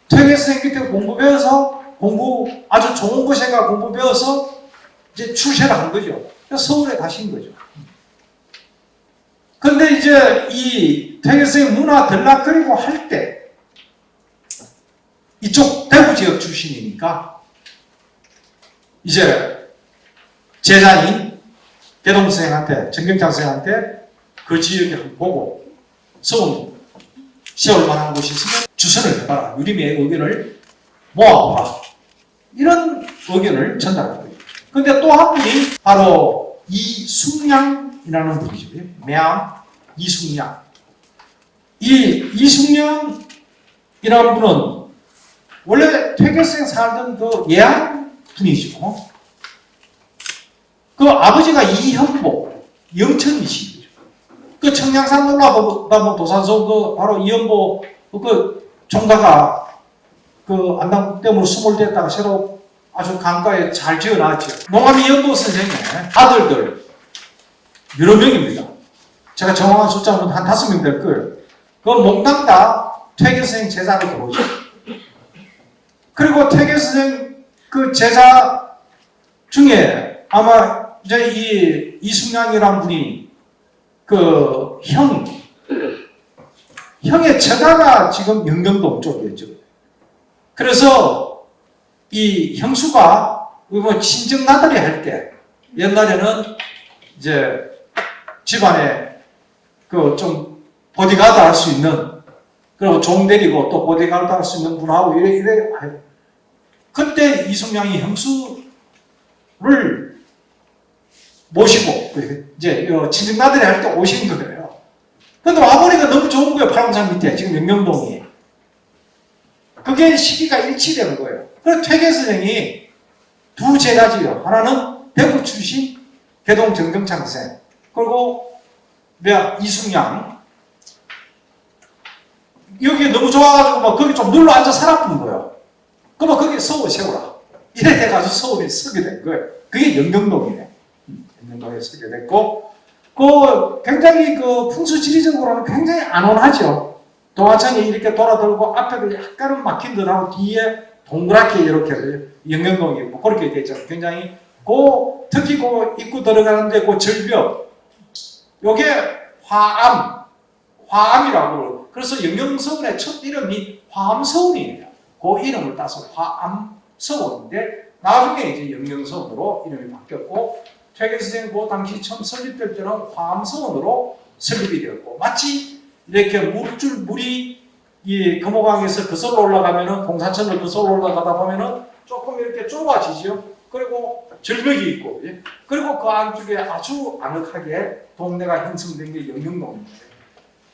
퇴계선생 밑에 공부 배워서 아주 좋은 곳에 가 공부 배워서 이제 출세를 한 거죠. 서울에 가신 거죠. 근데 이제 이 퇴계선생 문화 들락거리고 할 때 이쪽 대구 지역 출신이니까 이제 제자인 개동 선생한테, 정경창 선생한테 그 지역에 보고 서울 세울 만한 곳이 있으면 주선을 해봐라. 유림의 의견을 모아보라. 이런 의견을 전달한 거예요. 근데 또 한 분이 바로 이숙량이라는 분이죠. 매암 이숙량. 이 이숙량이라는 분은 원래 퇴계선생 살던 그 예안 분이죠. 그 아버지가 이현보, 영천이시죠. 그 청량산 올라가면 도산서 그 바로 이현보 그 종가가 그 안당댐으로 수몰됐다가 새로 아주 강가에 잘 지어놨죠. 농암 이현보 선생의 아들들 여러 명입니다. 제가 정확한 숫자는 한 5명 될 거예요. 그 몽땅 다 퇴계선생 제자로 들어오죠. 그리고 퇴계선생 그 제자 중에 아마 이제 이숙량이라는 분이 그 형의 처가가 지금 영경동 쪽이었죠. 그래서 이 형수가 뭐 친정 나들이 할 때 옛날에는 이제 집안에 그 좀 보디가드 할 수 있는 그리고 종 데리고 또 보디가드 할 수 있는 분하고 이래 그때 이숙량이 형수를 모시고 이제 친정 나들이 할 때 오신 거예요. 근데 와보니까 너무 좋은 거예요. 팔공산 밑에 지금 영경동이. 그게 시기가 일치되는 거예요. 그래서 퇴계선생이 두 제자지요. 하나는 대구 출신 개동 정경창 선생, 그리고 이숙량. 여기 너무 좋아가지고 막 거기 좀 눌러 앉아 살아본 거예요. 그러면 거기에 서울 세우라. 이래 해가지고 서울에 서게 된 거예요. 그게 영경동이네. 영경동에 서게 됐고, 굉장히 풍수 지리적으로는 굉장히 안온하죠. 동화천이 이렇게 돌아들고 앞에도 약간은 막힌 듯하고 뒤에 동그랗게 이렇게 영경동이 뭐 그렇게 되죠. 굉장히 특히 입구 들어가는데 절벽 요게 화암이라고. 그래서 영경서원의 첫 이름이 화암서원이에요. 그 이름을 따서 화암서원인데 나중에 이제 영경서원으로 이름이 바뀌었고, 퇴계선생 그 당시 처음 설립될 때는 화암서원으로 설립이 되었고, 마치 이렇게 물이 이 금호강에서 거슬러 올라가면은 동산천을 거슬러 올라가다 보면은 조금 이렇게 좁아지죠. 그리고 절벽이 있고, 그리고 그 안쪽에 아주 아늑하게 동네가 형성된 게 영경동입니다.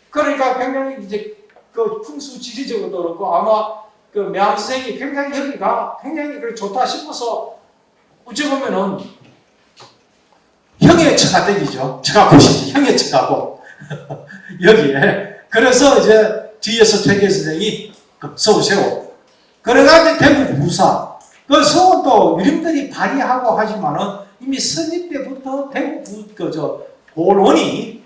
그러니까 굉장히 이제 그 풍수 지리적으로 그렇고 아마 그 매암 선생이 굉장히 여기가 굉장히 좋다 싶어서 어찌 보면은 형의 처가댁이죠. 처가곳이 형의 처가고 여기에. 그래서 이제 뒤에서 퇴계 선생이 서울 세워. 그래가지고 대구 부사. 그 서울도 유림들이 발의하고 하지만은 이미 설립 때부터 대구 고론이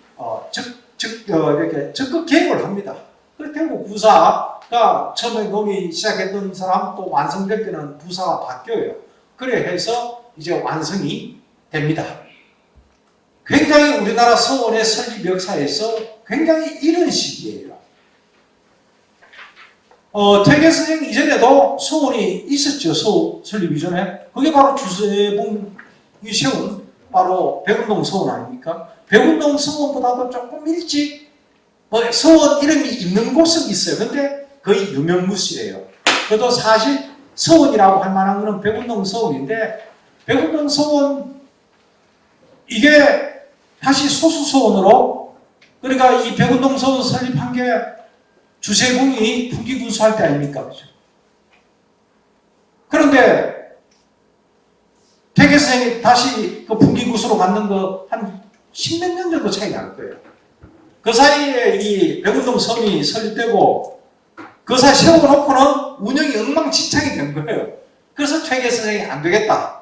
이렇게 적극 개입을 합니다. 그래서 대구 부사가 처음에 놈이 시작했던 사람 또 완성될 때는 부사가 바뀌어요. 그래 해서 이제 완성이 됩니다. 굉장히 우리나라 서원의 설립 역사에서 굉장히 이른 시기예요. 퇴계 선생 이전에도 서원이 있었죠. 설립 이전에. 그게 바로 주세붕이 세운 바로 백운동 서원 아닙니까? 백운동 서원보다도 조금 일찍 서원 이름이 있는 곳은 있어요. 근데 거의 유명무실이에요. 그래도 사실 서원이라고 할 만한 것은 백운동 서원인데, 백운동 서원 이게 다시 소수 서원으로, 그러니까 이 백운동 서원 설립한 게 주세붕이 풍기군수할 때 아닙니까? 그죠? 그런데 퇴계 선생이 다시 그 풍기군수로 만든 거 한 10몇 년 정도 차이 날 거예요. 그 사이에 이 백운동 섬이 설립되고 그 사이 세워놓고는 운영이 엉망진창이 된 거예요. 그래서 퇴계 선생이 안 되겠다.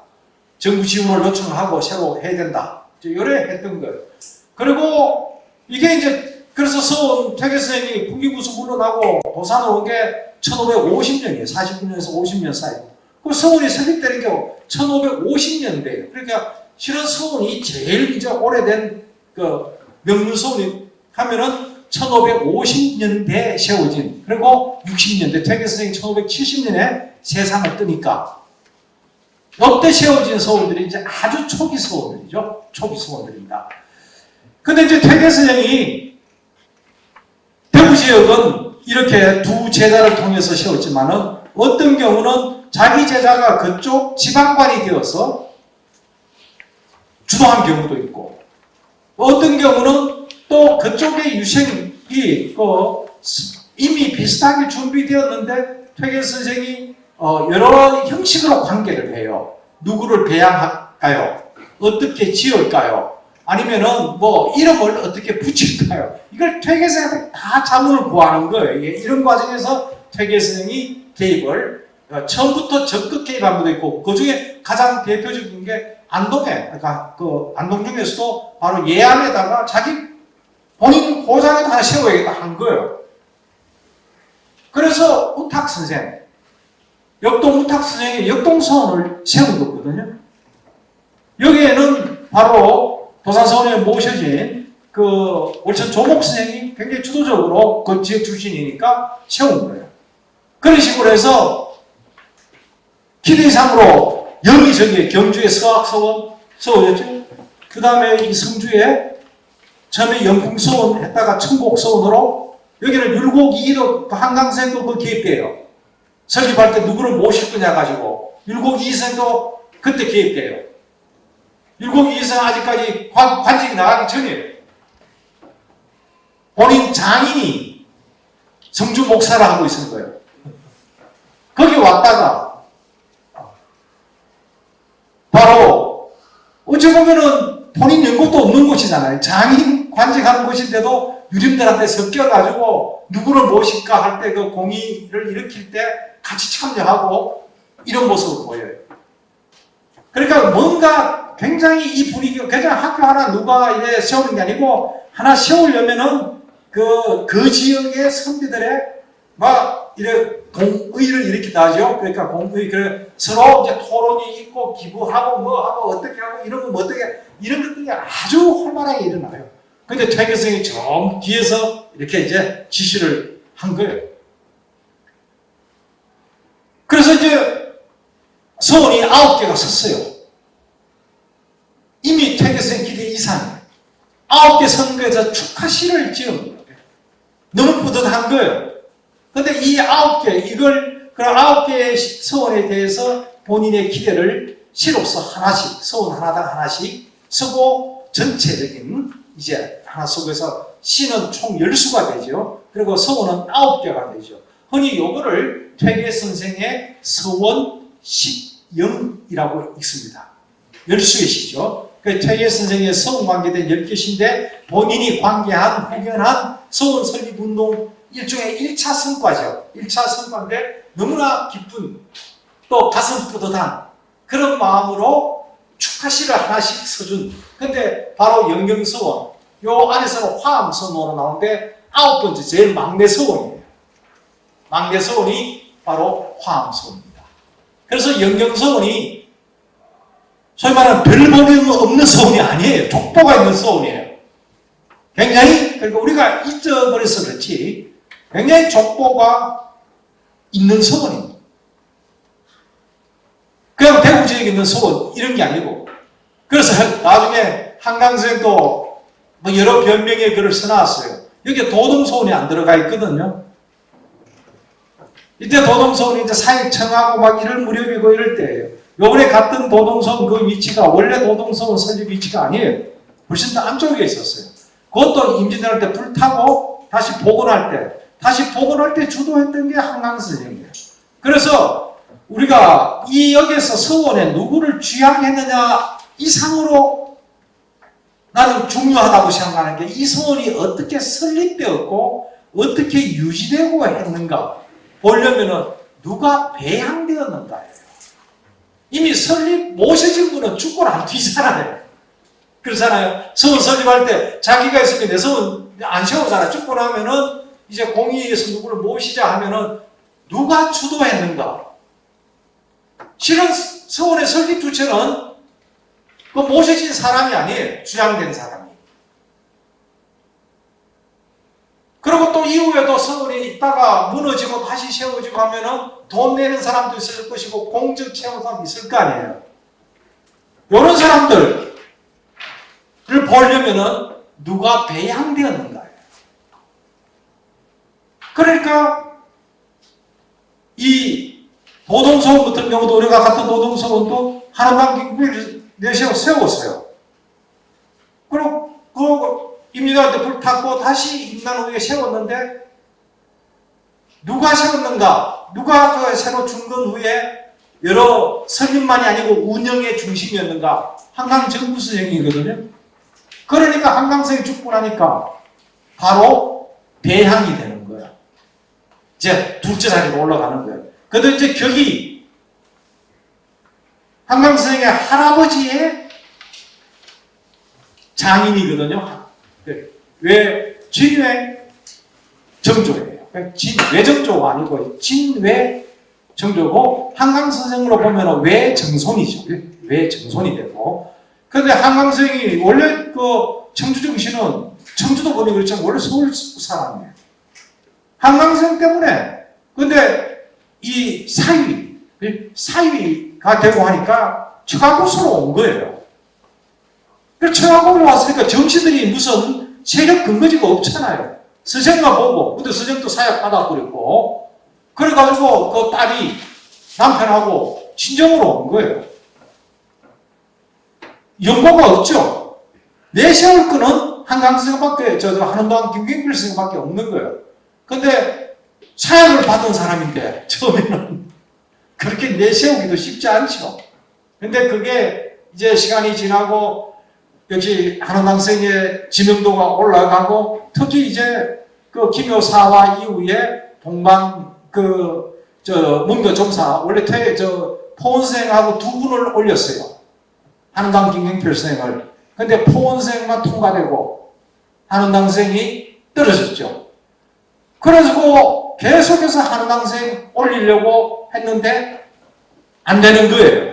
정부 지원을 요청하고 새로 해야 된다. 요래 했던 거예요. 그리고 이게 이제 그래서 서원 퇴계 선생이 풍기군수 물러나고 도산으로 온 게 1550년이에요. 49년에서 50년 사이고. 그 서원이 설립되는 게 1550년대예요. 그러니까 실은 서원이 제일 이제 오래된 그 명문서원이 하면은 1550년대에 세워진, 그리고 60년대 퇴계 선생이 1570년에 세상을 뜨니까 이때 세워진 서원들이 이제 아주 초기 서원들이죠. 초기 서원들입니다. 근데 이제 퇴계 선생이 대구 지역은 이렇게 두 제자를 통해서 세웠지만은 어떤 경우는 자기 제자가 그쪽 지방관이 되어서 주도한 경우도 있고, 어떤 경우는 또 그쪽의 유생이 이미 비슷하게 준비되었는데 퇴계 선생이 여러 형식으로 관계를 해요. 누구를 배양할까요? 어떻게 지을까요? 아니면은 뭐 이름을 어떻게 붙일까요? 이걸 퇴계 선생한테 다 자문을 구하는 거예요. 이런 과정에서 퇴계 선생이 개입을 처음부터 적극 개입한 것도 있고, 그 중에 가장 대표적인 게 안동에, 그러니까 그 안동 중에서도 바로 예안에다가 자기 본인 고장에다 하나 세워야겠다 한 거예요. 그래서 우탁 선생, 역동 우탁 선생이 역동서원을 세운 거거든요. 여기에는 바로 도산서원에 모셔진 그 월천 조목 선생이 굉장히 주도적으로 그 지역 출신이니까 세운 거예요. 그런 식으로 해서 기대 이상으로 여기저기 경주의 서학서원 서원이었죠. 그 다음에 이 성주에 처음에 영풍서원 했다가 천곡서원으로, 여기는 율곡이도 한강생도 그 개입돼요. 설립할 때 누구를 모실 거냐 가지고 율곡이생도 그때 개입돼요. 율곡이생 아직까지 관직이 나가기 전이에요. 본인 장인이 성주 목사를 하고 있는 거예요. 거기 왔다가 바로 어찌 보면은 본인 연고도 없는 곳이잖아요. 장인 관직하는 곳인데도 유림들한테 섞여가지고 누구를 모실까 할 때 그 공의를 일으킬 때 같이 참여하고 이런 모습을 보여요. 그러니까 뭔가 굉장히 이 분위기가 그냥 학교 하나 누가 이래 세우는 게 아니고, 하나 세우려면은 그 지역의 선비들의 막 이래 공의를 일으키다 하죠. 그러니까 공의, 서로 이제 토론이 있고 기부하고 뭐 하고 어떻게 하고 이런 거 뭐 어떻게, 이런 것들이 아주 활발하게 일어나요. 근데 퇴계 선생이 좀 뒤에서 이렇게 이제 지시를 한 거예요. 그래서 이제 서원이 9개가 섰어요. 이미 퇴계 선생 기대 이상이에요. 9개 선 거에서 축하시를 지은 거예요. 너무 뿌듯한 거예요. 근데 이 9개, 그런 9개의 서원에 대해서 본인의 기대를 시로서 하나씩, 서원 하나당 하나씩 쓰고, 전체적인 이제 하나 속에서 시는 총 10수가 되죠. 그리고 서원은 9개가 되죠. 흔히 요거를 퇴계 선생의 서원 10영이라고 읽습니다. 10수의 시죠. 퇴계 선생의 서원 관계된 10개 시인데, 본인이 관계한, 회견한 서원 설립 운동 일종의 1차 성과죠. 1차 성과인데 너무나 기쁜, 또 가슴 뿌듯한 그런 마음으로 축하시를 하나씩 써준. 근데 바로 영경서원, 요 안에서는 화암서원으로 나오는데 9번째, 제일 막내 서원이에요. 막내 서원이 바로 화암서원입니다. 그래서 영경서원이 소위 말하는 별 볼륨 없는 서원이 아니에요. 족보가 있는 서원이에요. 굉장히, 그러니까 우리가 잊어버려서 그렇지, 굉장히 족보가 있는 서원입니다. 그냥 대구 지역에 있는 서원 이런 게 아니고, 그래서 나중에 한강 선생도 뭐 여러 변명의 글을 써놨어요. 여기에 도동서원이 안 들어가 있거든요. 이때 도동서원이 이제 사익청하고 막 이럴 무렵이고 이럴 때예요. 요번에 갔던 도동서원 그 위치가 원래 도동서원 설립 위치가 아니에요. 훨씬 더 안쪽에 있었어요. 그것도 임진왜란 때 불타고 다시 복원할 때 주도했던 게 한강 선생이에요. 그래서 우리가 이 역에서 서원에 누구를 취향했느냐 이상으로 나는 중요하다고 생각하는 게 이 서원이 어떻게 설립되었고 어떻게 유지되고 했는가 보려면은 누가 배양되었는가예요. 이미 설립 모셔진 분은 죽고 안 뒤잖아요. 그렇잖아요. 서원 설립할 때 자기가 있으면 내 서원 안 세우잖아. 죽고 나면은 이제 공의에서 누구를 모시자 하면은 누가 주도했는가. 실은 서원의 설립 주체는 그 모셔진 사람이 아니에요. 주장된 사람이. 그리고 또 이후에도 서원이 있다가 무너지고 다시 세워지고 하면은 돈 내는 사람도 있을 것이고 공적 채용 사람도 있을 거 아니에요. 이런 사람들을 보려면은 누가 배양되었는가요. 그러니까 이 도동서원 같은 경우도 우리가 같은 도동서원도 한옥당 기구를 세웠어요. 그리고 그 임진왜란 때 불탔고 다시 임난 후에 세웠는데 누가 세웠는가? 누가 그 새로 중건 후에 여러 설립만이 아니고 운영의 중심이었는가? 한강 정부 선생이거든요. 그러니까 한강 선생이 죽고 나니까 바로 배향이 되는 거야. 이제 둘째 자리로 올라가는 거예요. 그래도 이제 격이 한강 선생의 할아버지의 장인이거든요. 왜 진외 정조예요. 진외정조가 아니고 진외 정조고 한강 선생으로 보면 외정손이죠. 외정손이 되고. 그런데 한강 선생이 원래 그 청주 정신은 청주도 보니 그렇지만 원래 서울 사람이에요. 한강 선생 때문에. 근데 이 사위가 되고 하니까 처가고수로 온 거예요. 처가고로 왔으니까 정치들이 무슨 세력 근거지가 없잖아요. 서정만 보고, 근데 서정도 사약 받아버렸고, 그래가지고 그 딸이 남편하고 친정으로 온 거예요. 연고가 없죠. 내세울 거는 한강 선생밖에, 한원당 김경필 선생밖에 없는 거예요. 근데 사약을 받은 사람인데, 처음에는 그렇게 내세우기도 쉽지 않죠. 근데 그게 이제 시간이 지나고, 역시 한원당 선생의 지명도가 올라가고, 특히 이제 그 김효사와 이후에 동방 문교 종사, 원래 포원 선생하고 두 분을 올렸어요. 한원당 김경필 선생을. 근데 포원 선생만 통과되고, 한원당 선생이 떨어졌죠. 그래서 계속해서 한원당 선생 올리려고 했는데, 안 되는 거예요.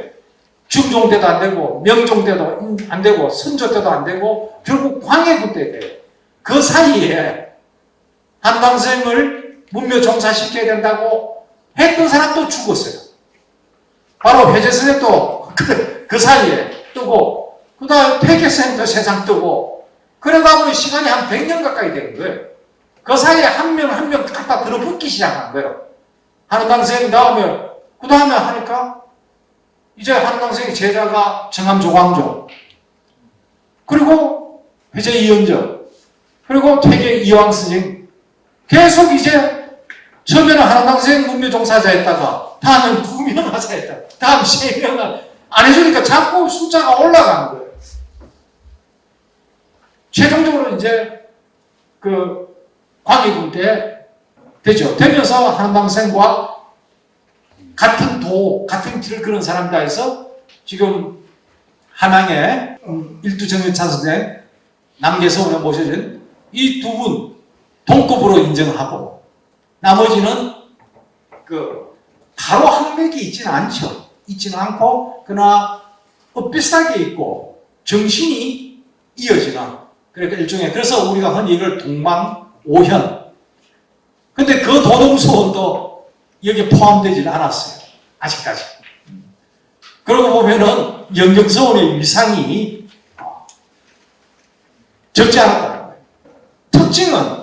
중종 때도 안 되고, 명종 때도 안 되고, 선조 때도 안 되고, 결국 광해군 때 돼요. 그 사이에 한강 선생을 문묘 종사시켜야 된다고 했던 사람도 죽었어요. 바로 회재 선생도 그 사이에 뜨고, 그 다음에 폐계 선생도 세상 뜨고, 그러다 보니 시간이 한 100년 가까이 되는 거예요. 그 사이에 한 명 한 명 갖다 들어붙기 시작한 거예요. 한강 선생 다음에, 그 다음에 하니까, 이제 한강 선생의 제자가 정암조광조, 그리고 회재 이연정, 그리고 퇴계 이황 선생, 계속 이제 처음에는 한강 선생 문묘 종사자였다가 다음은 2명 하자였다가 다음 3명을 안 해주니까 자꾸 숫자가 올라가는 거예요. 최종적으로 이제 그 광해군 때 되죠. 되면서 한강 선생과 같은 길을 그런 사람이다 해서 지금 한양에 일두정여차 선생, 남계서원에 모셔진 이 두 분 동급으로 인정하고, 나머지는 바로 항맥이 있지는 않죠. 있지는 않고, 그러나 엇비슷하게 있고, 정신이 이어지는, 그러니까 일종의, 그래서 우리가 흔히 이걸 동방오현. 근데 그 도동서원도 여기에 포함되지 않았어요. 아직까지. 그러고 보면은 영경서원의 위상이 적지 않았다는 거예요. 특징은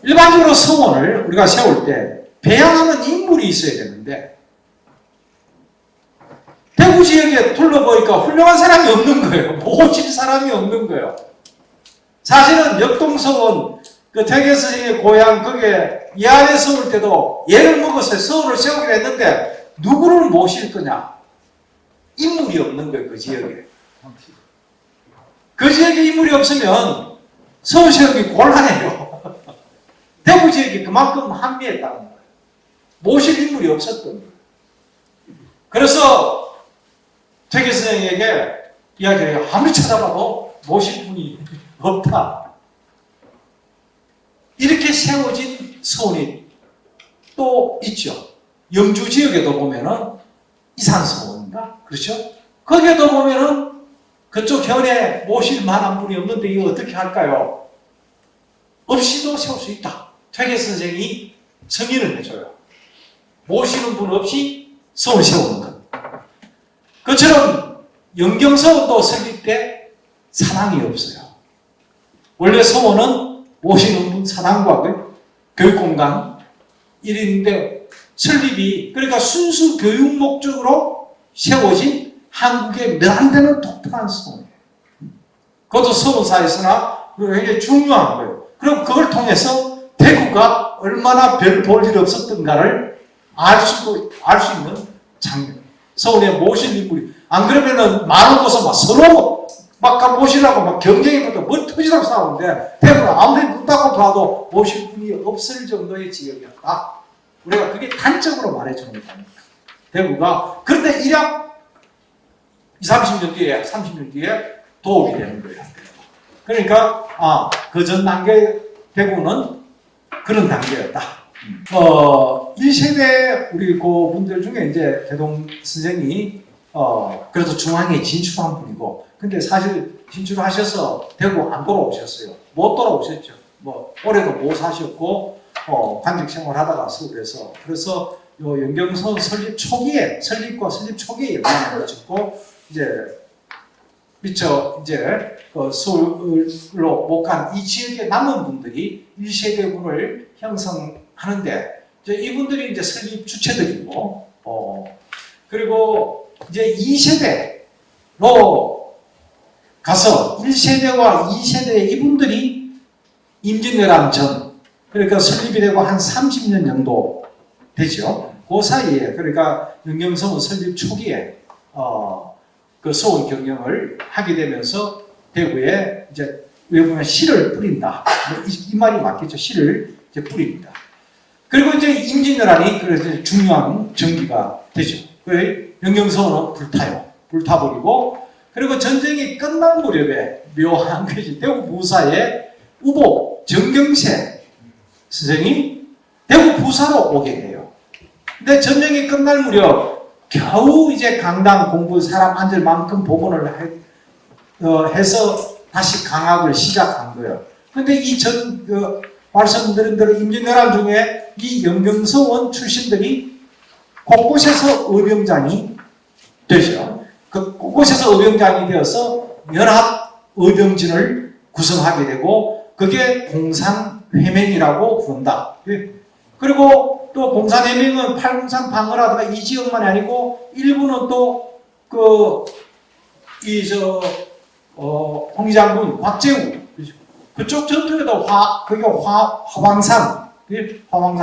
일반적으로 서원을 우리가 세울 때 배양하는 인물이 있어야 되는데 대구 지역에 둘러보니까 훌륭한 사람이 없는 거예요. 모실 사람이 없는 거예요. 사실은 역동서원 그 태계 스승의 고향 거기에 이안에 세울 때도 예를 먹어서 서울을 세우기로 했는데 누구를 모실 거냐? 인물이 없는 거예요. 그 지역에. 그 지역에 인물이 없으면 서울 세우기 곤란해요. 대구 지역이 그만큼 한미했다는 거예요. 모실 인물이 없었던 거예요. 그래서 태계 스승에게 이야기해요. 아무리 찾아봐도 모실 분이 없다. 이렇게 세워진 서원이 또 있죠. 영주 지역에도 보면은 이산서원인가? 그렇죠? 거기에도 보면은 그쪽 현에 모실 만한 분이 없는데 이거 어떻게 할까요? 없이도 세울 수 있다. 퇴계 선생이 승인을 해줘요. 모시는 분 없이 서원 세우는 것. 그처럼 영경서원도 설립 때 사당이 없어요. 원래 서원은 모시는 분 사당과 교육공간 1인데 설립이 그러니까 순수 교육 목적으로 세워진 한국의 몇 안 되는 독특한 서원이에요. 그것도 서원사에서나 굉장히 중요한 거예요. 그럼 그걸 통해서 대구가 얼마나 별 볼 일 없었던가를 알 수 있는 장면. 서울에 모실 인물이 안 그러면은 많은 곳은 막 서로 막 모시려고 막 경쟁이 붙어 뭐 터지라고 싸우는데 대구는 아무리 눈 닦고 봐도 모실 분이 없을 정도의 지역이었다. 우리가 그게 단적으로 말해주는 겁니다. 대구가 그런데 일약 20, 30년 뒤에 30년 뒤에 도읍이 되는 거예요. 그러니까 그 전 단계 대구는 그런 단계였다. 1세대 우리 그 분들 중에 이제 대동 선생이 그래도 중앙에 진출한 분이고 근데 사실 진출하셔서 대구 안 돌아오셨어요. 못 돌아오셨죠. 뭐 올해도 못 사셨고 관직 생활하다가 서울에서 그래서 요 영경서원 설립 초기에 설립과 설립 초기에 영향을 미쳤고 이제 미처 이제 서울로 못 간 이 지역에 남은 분들이 1세대군을 형성하는데 이제 이분들이 이제 설립 주체들이고 그리고 이제 2세대로 가서 1세대와 2세대 이분들이 임진왜란 전 그러니까 설립이 되고 한 30년 정도 되죠. 그 사이에 그러니까 영경서원 설립 초기에 그 서원 경영을 하게 되면서 대구에 이제 외부에 씨를 뿌린다. 이 말이 맞겠죠. 씨를 이제 뿌립니다. 그리고 이제 임진왜란이 그래서 중요한 전기가 되죠. 그 영경서원은 불타요. 불타버리고 그리고 전쟁이 끝난 무렵에 묘한 것이 대구 부사의 우보 정경세 선생이 대구 부사로 오게 돼요. 근데 전쟁이 끝날 무렵 겨우 이제 강당 공부 사람 앉을 만큼 복원을 해서 다시 강학을 시작한 거예요. 근데 이 말씀드린 대로 임진왜란 중에 이 영경서원 출신들이 곳곳에서 의병장이 되죠. 그 곳곳에서 의병장이 되어서 연합 의병진을 구성하게 되고 그게 공산회맹이라고 부른다. 그리고 또 공산회맹은 팔공산 방어를 하다가 이 지역만이 아니고 일부는 또 홍희 장군 곽재우 그쪽 전투에도 그게 화왕산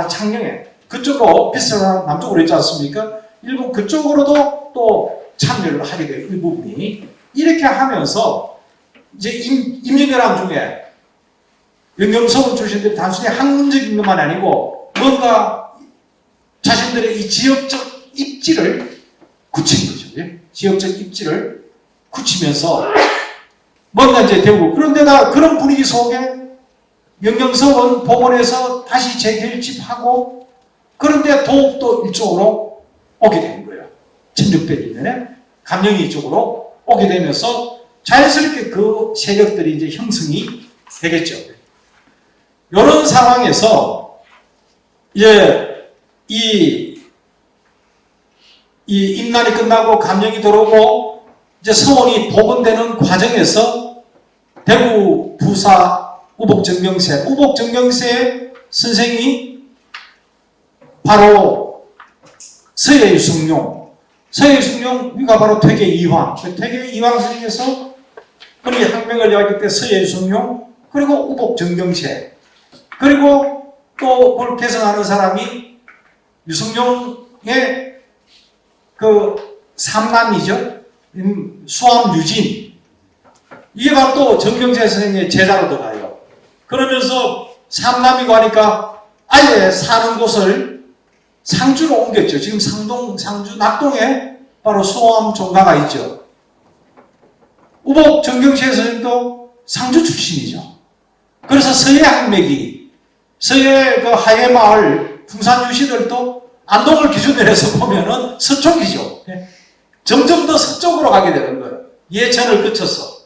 창녕에 그쪽으로 비슷한 남쪽으로 있지 않습니까? 일본 그쪽으로도 또 참여를 하게 돼요. 일부분이 이렇게 하면서 이제 임진왜란 중에 영경서원 출신들이 단순히 학문적인 것만 아니고 뭔가 자신들의 이 지역적 입지를 굳힌 거죠. 지역적 입지를 굳히면서 뭔가 이제 되고 그런데다 그런 분위기 속에 영경서원 복원해서 다시 재결집하고 그런데 도읍도 이쪽으로 오게 된 거예요. 1600년에 감영이 이쪽으로 오게 되면서 자연스럽게 그 세력들이 이제 형성이 되겠죠. 이런 상황에서 이제 이 이 임난이 끝나고 감령이 들어오고 이제 서원이 복원되는 과정에서 대구 부사 우복정경세 선생이 바로 서예유성룡이가 바로 퇴계 이황, 퇴계 이황 선생에서 흔히 학명을 이야기할 때 서예유성룡, 그리고 우복정경세, 그리고 또 그걸 개성하는 사람이 유성룡의 그 삼남이죠. 수암유진. 이게 바로 또 정경세 선생님의 제자로 들어가요. 그러면서 삼남이고 하니까 아예 사는 곳을 상주로 옮겼죠. 지금 상주 낙동에 바로 수암 종가가 있죠. 우복 정경세 선생님도 상주 출신이죠. 그래서 서예 학맥이, 서예 그 하회마을 풍산 유시들도 안동을 기준으로 해서 보면은 서쪽이죠. 점점 더 서쪽으로 가게 되는 거예요. 예천을 거쳐서.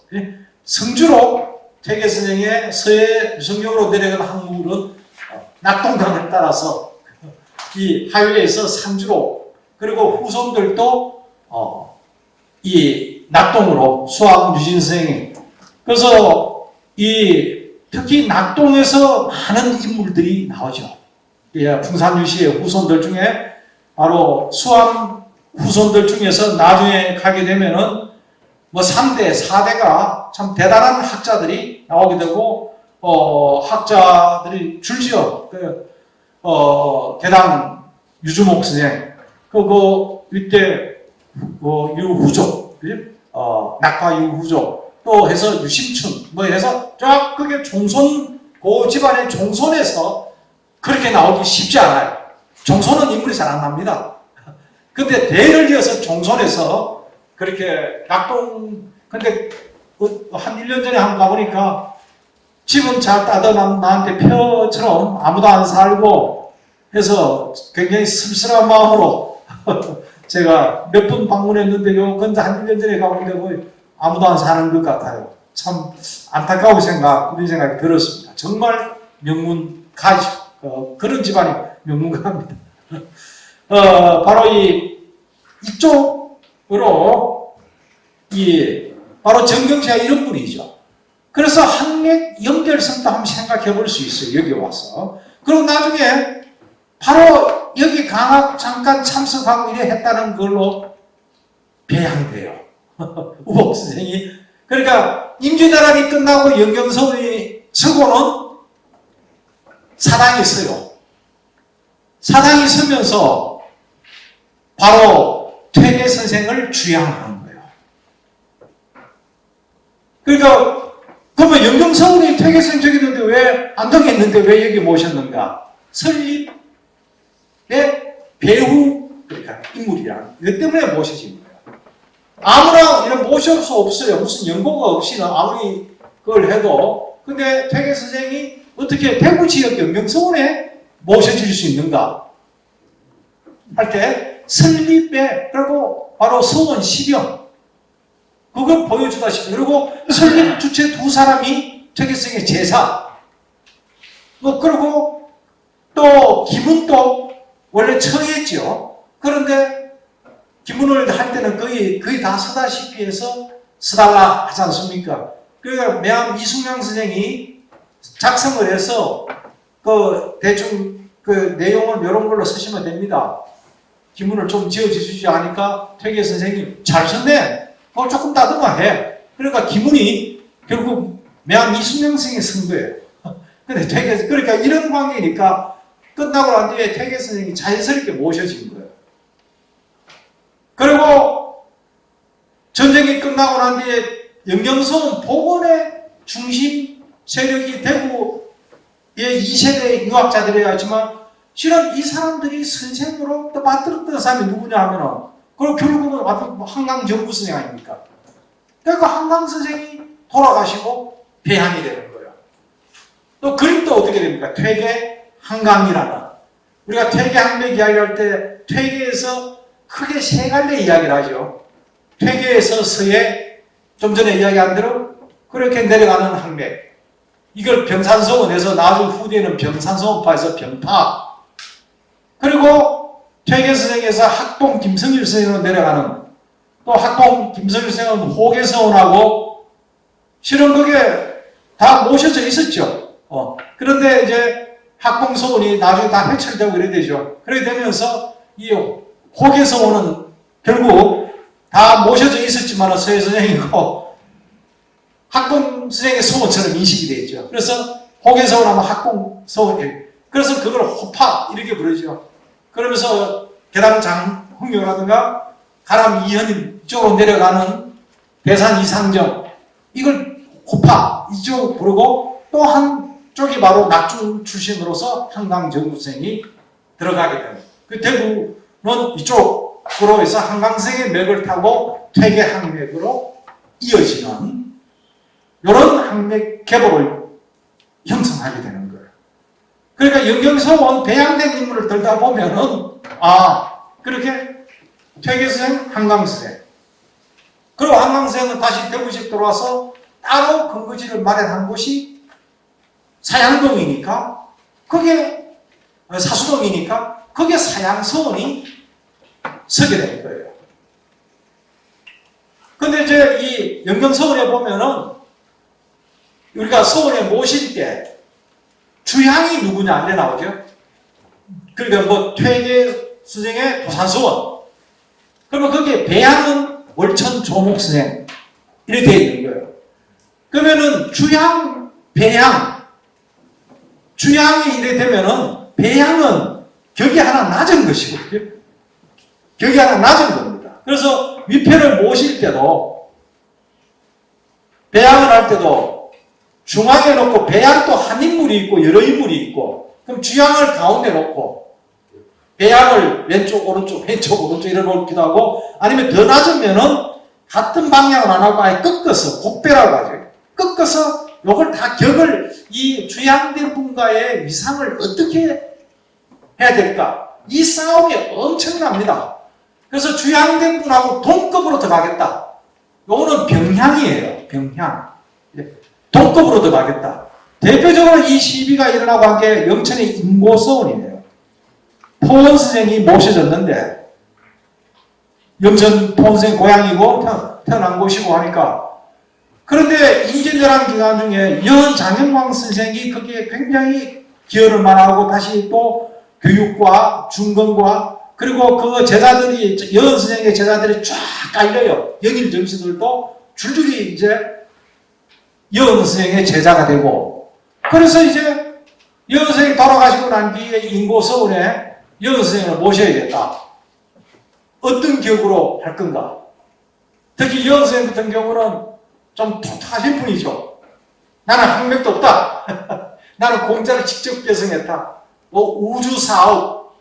성주로 퇴계 선생의 서예 유성룡으로 내려간 항물은 낙동강을 따라서 이 하회에서 상주로, 그리고 후손들도 이 낙동으로 수암 유진 선생이. 그래서 특히 낙동에서 많은 인물들이 나오죠. 풍산유시의 후손들 중에 바로 수암 후손들 중에서 나중에 가게 되면은 뭐 3대, 4대가 참 대단한 학자들이 나오게 되고, 학자들이 줄지어, 개당 유주목 선생, 이때, 유후조, 낙화 유후조, 또 해서 유심춘, 뭐 해서 쫙 그게 집안의 종손에서 그렇게 나오기 쉽지 않아요. 종손은 인물이 잘 안 납니다. 근데 대를 이어서 종손에서 그렇게 근데 한 1년 전에 한번 가보니까 집은 잘 따던 나한테 펴처럼 아무도 안 살고 해서 굉장히 쓸쓸한 마음으로 제가 몇 분 방문했는데 근데 한 1년 전에 가보니까 아무도 안 사는 것 같아요. 참 안타까운 그런 생각이 들었습니다. 정말 명문가죠. 그런 집안이 명문가입니다. 바로 이쪽으로 바로 정경세가 이런 분이죠. 그래서 학맥 연결성도 한번 생각해 볼 수 있어요. 여기 와서. 그리고 나중에 바로 여기 강학 잠깐 참석하고 이래 했다는 걸로 배양돼요. 우복 선생이. 그러니까 임진왜란이 끝나고 영경서원이 서고는 사당이 서요. 사당이 서면서 바로 퇴계 선생을 주양하는 거예요. 그러니까 그러면 영경서원이 퇴계 선생 저기 있는데 왜 안동에 있는데 왜 여기 모셨는가? 설립의 배후 그러니까 인물이랑 이것 때문에 모셔진 거예요. 아무나 이런 모실 수 없어요. 무슨 연고가 없이는 아무리 그걸 해도. 근데 퇴계 선생이 어떻게 대구 지역 영경서원에 모셔질 수 있는가? 할 때 설립에 그리고 바로 서원 시병 그걸 보여주다시피, 그리고 설립 주체 두 사람이 퇴계 선생의 제사. 그리고 또 기문도 원래 처했죠. 그런데 기문을 할 때는 거의 다 서다시피 해서 서달라 하지 않습니까? 그러니까 매암 이승양 선생이 작성을 해서 대충 내용은 이런 걸로 쓰시면 됩니다. 기문을 좀 지어주시지 하니까 퇴계 선생님 잘 썼네. 그걸 조금 다듬어해. 그러니까 기문이 결국 매암 이승양 선생이 쓴 거예요. 근데 그러니까 이런 관계니까 끝나고 난 뒤에 퇴계 선생이 자연스럽게 모셔진 거예요. 그리고 전쟁이 끝나고 난 뒤에 영경서원 복원의 중심 세력이 대구의 2세대 유학자들이었지만 실은 이 사람들이 선생으로 또 맡들었던 사람이 누구냐 하면은 그리고 결국은 한강정부 선생 아닙니까? 그러니까 한강 선생이 돌아가시고 배양이 되는 거예요. 또 그림도 어떻게 됩니까? 퇴계 한강이라는. 우리가 퇴계 학맥 이야기할 때 퇴계에서 크게 세 갈래 이야기를 하죠. 퇴계에서 서예, 좀 전에 이야기한 대로 그렇게 내려가는 학맥. 이걸 병산서원에서 나중 후대에는 병산서원파에서 병파. 그리고 퇴계 선생에서 학동 김성일 선생으로 내려가는, 또 학동 김성일 선생은 호계서원하고 실은 그게 다 모셔져 있었죠. 그런데 이제 학동서원이 나중에 다 회철되고 이래 되죠. 그렇게 되면서 이 호계서원은 결국 다 모셔져 있었지만 서예 선생이고 학동 선생의 서원처럼 인식이 되어 있죠. 그래서 호계서원하면 학동서원이, 그래서 그걸 호파 이렇게 부르죠. 그러면서 계남 장흥교라든가 가람 이현임 이쪽으로 내려가는 대산 이상정, 이걸 호파 이쪽 부르고, 또 한쪽이 바로 낙중 출신으로서 한강정구생이 들어가게 됩니다. 그 대구는 이쪽으로 해서 한강생의 맥을 타고 퇴계 항맥으로 이어지는 이런 항맥 계보를 형성하게 되는 거예요. 그러니까 영경서원 배양된 인물을 들다 보면은 그렇게 퇴계선생, 한강선생, 그리고 한강선생은 다시 대구집 들어와서 따로 근거지를 마련한 곳이 사양동이니까, 그게 사수동이니까 그게 사양서원이 서게 된 거예요. 근데 이제 이 영경서원에 보면은 우리가 서원에 모실 때 주향이 누구냐 이래 나오죠. 그러니까 뭐 퇴계 선생의 도산서원, 그러면 거기에 배향은 월천 조목 선생 이렇게 되어 있는 거예요. 그러면은 주향, 배향, 주향이 이래 되면은 배향은 격이 하나 낮은 것이고, 격이 하나 낮은 겁니다. 그래서 위패를 모실 때도, 배향을 할 때도 중앙에 놓고, 배향도 한 인물이 있고 여러 인물이 있고, 그럼 주향을 가운데 놓고 배향을 왼쪽 오른쪽 이래 놓기도 하고, 아니면 더 낮으면은 같은 방향을 안 하고 아예 꺾어서, 곡배라고 하죠. 꺾어서 요걸 다 격을, 이 주향된 분과의 위상을 어떻게 해야 될까, 이 싸움이 엄청납니다. 그래서 주향된 분하고 동급으로 들어가겠다, 요거는 병향이에요. 병향, 동급으로 들어가겠다. 대표적으로 이 시비가 일어나고 한 게 영천의 인고서원이에요. 포원 선생이 모셔졌는데, 영천 포원 선생 고향이고 태어난 곳이고 하니까, 그런데 인진전환 기간 중에 연 장영광 선생이 거기에 굉장히 기여를 많이 하고, 다시 또 교육과 중건과, 그리고 그 제자들이, 연 선생의 제자들이 쫙 깔려요. 영일 정신들도 줄줄이 이제 연 선생의 제자가 되고, 그래서 이제 연 선생이 돌아가시고 난 뒤에 인고서원에 연 선생을 모셔야겠다. 어떤 격으로 할 건가? 특히 연 선생 같은 경우는 좀 독특하신 분이죠. 나는 학맥도 없다. 나는 공자를 직접 개성했다. 우주사업,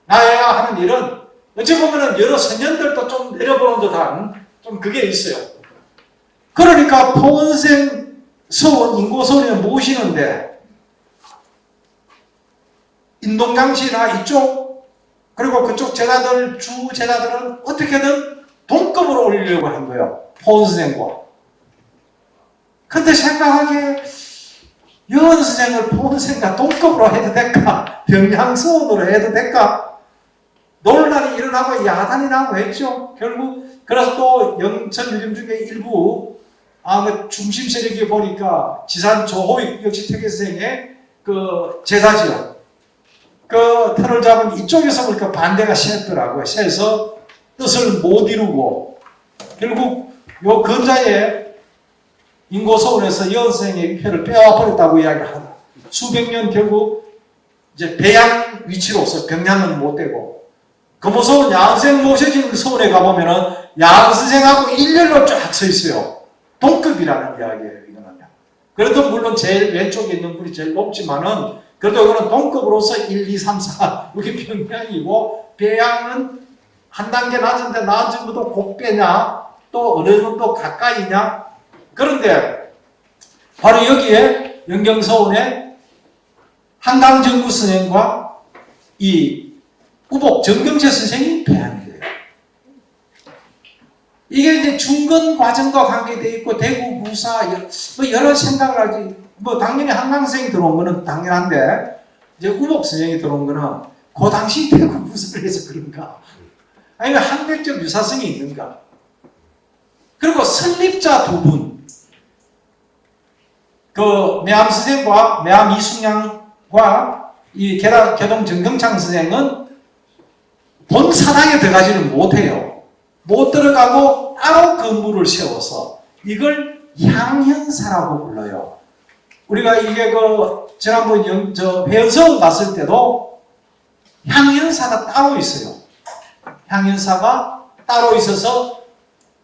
나야 하는 일은 어찌 보면 여러 선현들도 좀 내려보는 듯한 좀 그게 있어요. 그러니까 포원생 서원, 인고서원에 모시는데 인동장씨나 이쪽, 그리고 그쪽 제자들, 주 제자들은 어떻게든 동급으로 올리려고 한 거예요. 포원생과. 근데 생각하기에 연 선생을 포원생과 동급으로 해도 될까? 병향서원으로 해도 될까? 논란이 일어나고 야단이 나고 했죠. 결국 그래서 또 영천 유림 중에 일부 중심 세력이 보니까 지산 조호익 역시 퇴계 선생의 그 제자지요. 그 털을 잡은 이쪽에서 보니까 반대가 세더라고요. 세서 뜻을 못 이루고 결국 요 근자에 인고서원에서 연 선생의 위패를 빼와버렸다고 이야기를 하다. 수백 년 결국 이제 배양 위치로서 병양은 못 되고, 금호서원 양생 모셔진 서원에 가보면은 양 선생하고 일렬로 쫙 서 있어요. 동급이라는 이야기예요, 이거는. 그래도 물론 제일 왼쪽에 있는 분이 제일 높지만은, 그래도 이거는 동급으로서 1, 2, 3, 4, 이렇게 병양이고, 배양은 한 단계 낮은데 낮은 것도 곡배냐, 또 어느 정도 가까이냐. 그런데 바로 여기에 영경서원의 한강정구 선생과 이 우복 정경채 선생이 배양이 돼요. 이게 이제 중건 과정과 관계되어 있고, 대구, 부사, 뭐 여러 생각을 하지. 뭐 당연히 한강 선생이 들어온 거는 당연한데, 이제 우복 선생이 들어온 거는 그 당시 대구 무술을 해서 그런가? 아니면 한백적 유사성이 있는가? 그리고 설립자 두 분, 그 매암 선생과 매암 이순양과 이 개동 정경창 선생은 본 사당에 들어가지를 못해요. 못 들어가고 따로 건물을 세워서 이걸 향현사라고 불러요. 우리가 이게 지난번 회원성 갔을 때도 향현사가 따로 있어요. 향현사가 따로 있어서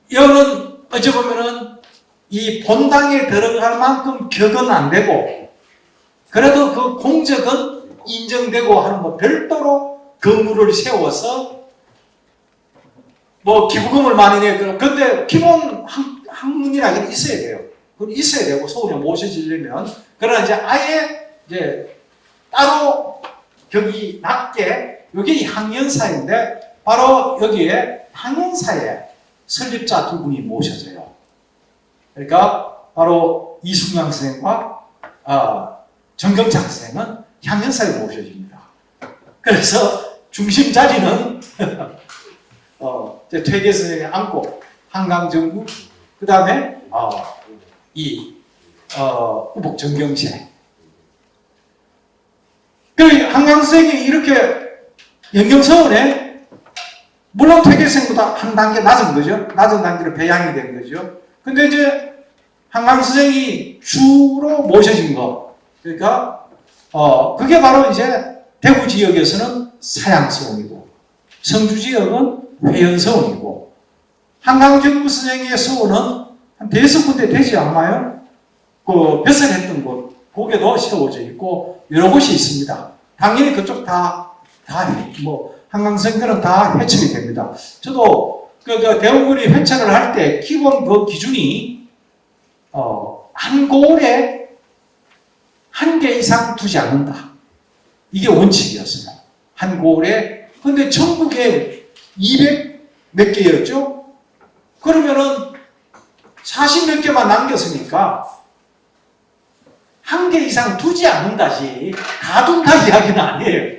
이거는 어찌 보면은 이 본당에 들어갈 만큼 격은 안 되고 그래도 그 공적은 인정되고 하는 거 별도로 건물을 세워서 뭐 기부금을 많이 내고 근데 기본 학문이라는 게 있어야 돼요. 그건 있어야 되고 서울에 모셔지려면 그러나 이제 아예 이제 따로 격이 낮게 이게 향연사인데 바로 여기에 향연사에 설립자 두 분이 모셔져요. 그러니까 바로 이순양 선생과 정경창 선생은 향연사에 모셔집니다. 그래서 중심 자리는 퇴계 선생이 앉고 한강정구 그 다음에 우복 정경세. 그 한강 선생이 이렇게 연경서원에 물론 퇴계 선생보다 한 단계 낮은 거죠. 낮은 단계로 배양이 된 거죠. 근데 이제 한강 선생이 주로 모셔진 거. 그러니까 그게 바로 이제 대구 지역에서는 사양서원이고 성주 지역은 회연서원이고 한강정구 선생의 서원은 한 5군데 되지 않나요? 그 배설했던 곳 거기에도 세워져 있고 여러 곳이 있습니다. 당연히 그쪽 뭐 한강 선생들은 다 회천이 됩니다. 저도 그 대원군이 회천을 할 때 기본 그 기준이 한 고을에 한 개 이상 두지 않는다. 이게 원칙이었어요. 한 고을에. 근데 전국에 200 몇 개였죠? 그러면은 40 몇 개만 남겼으니까 한 개 이상 두지 않는다지 가둔다 이야기는 아니에요.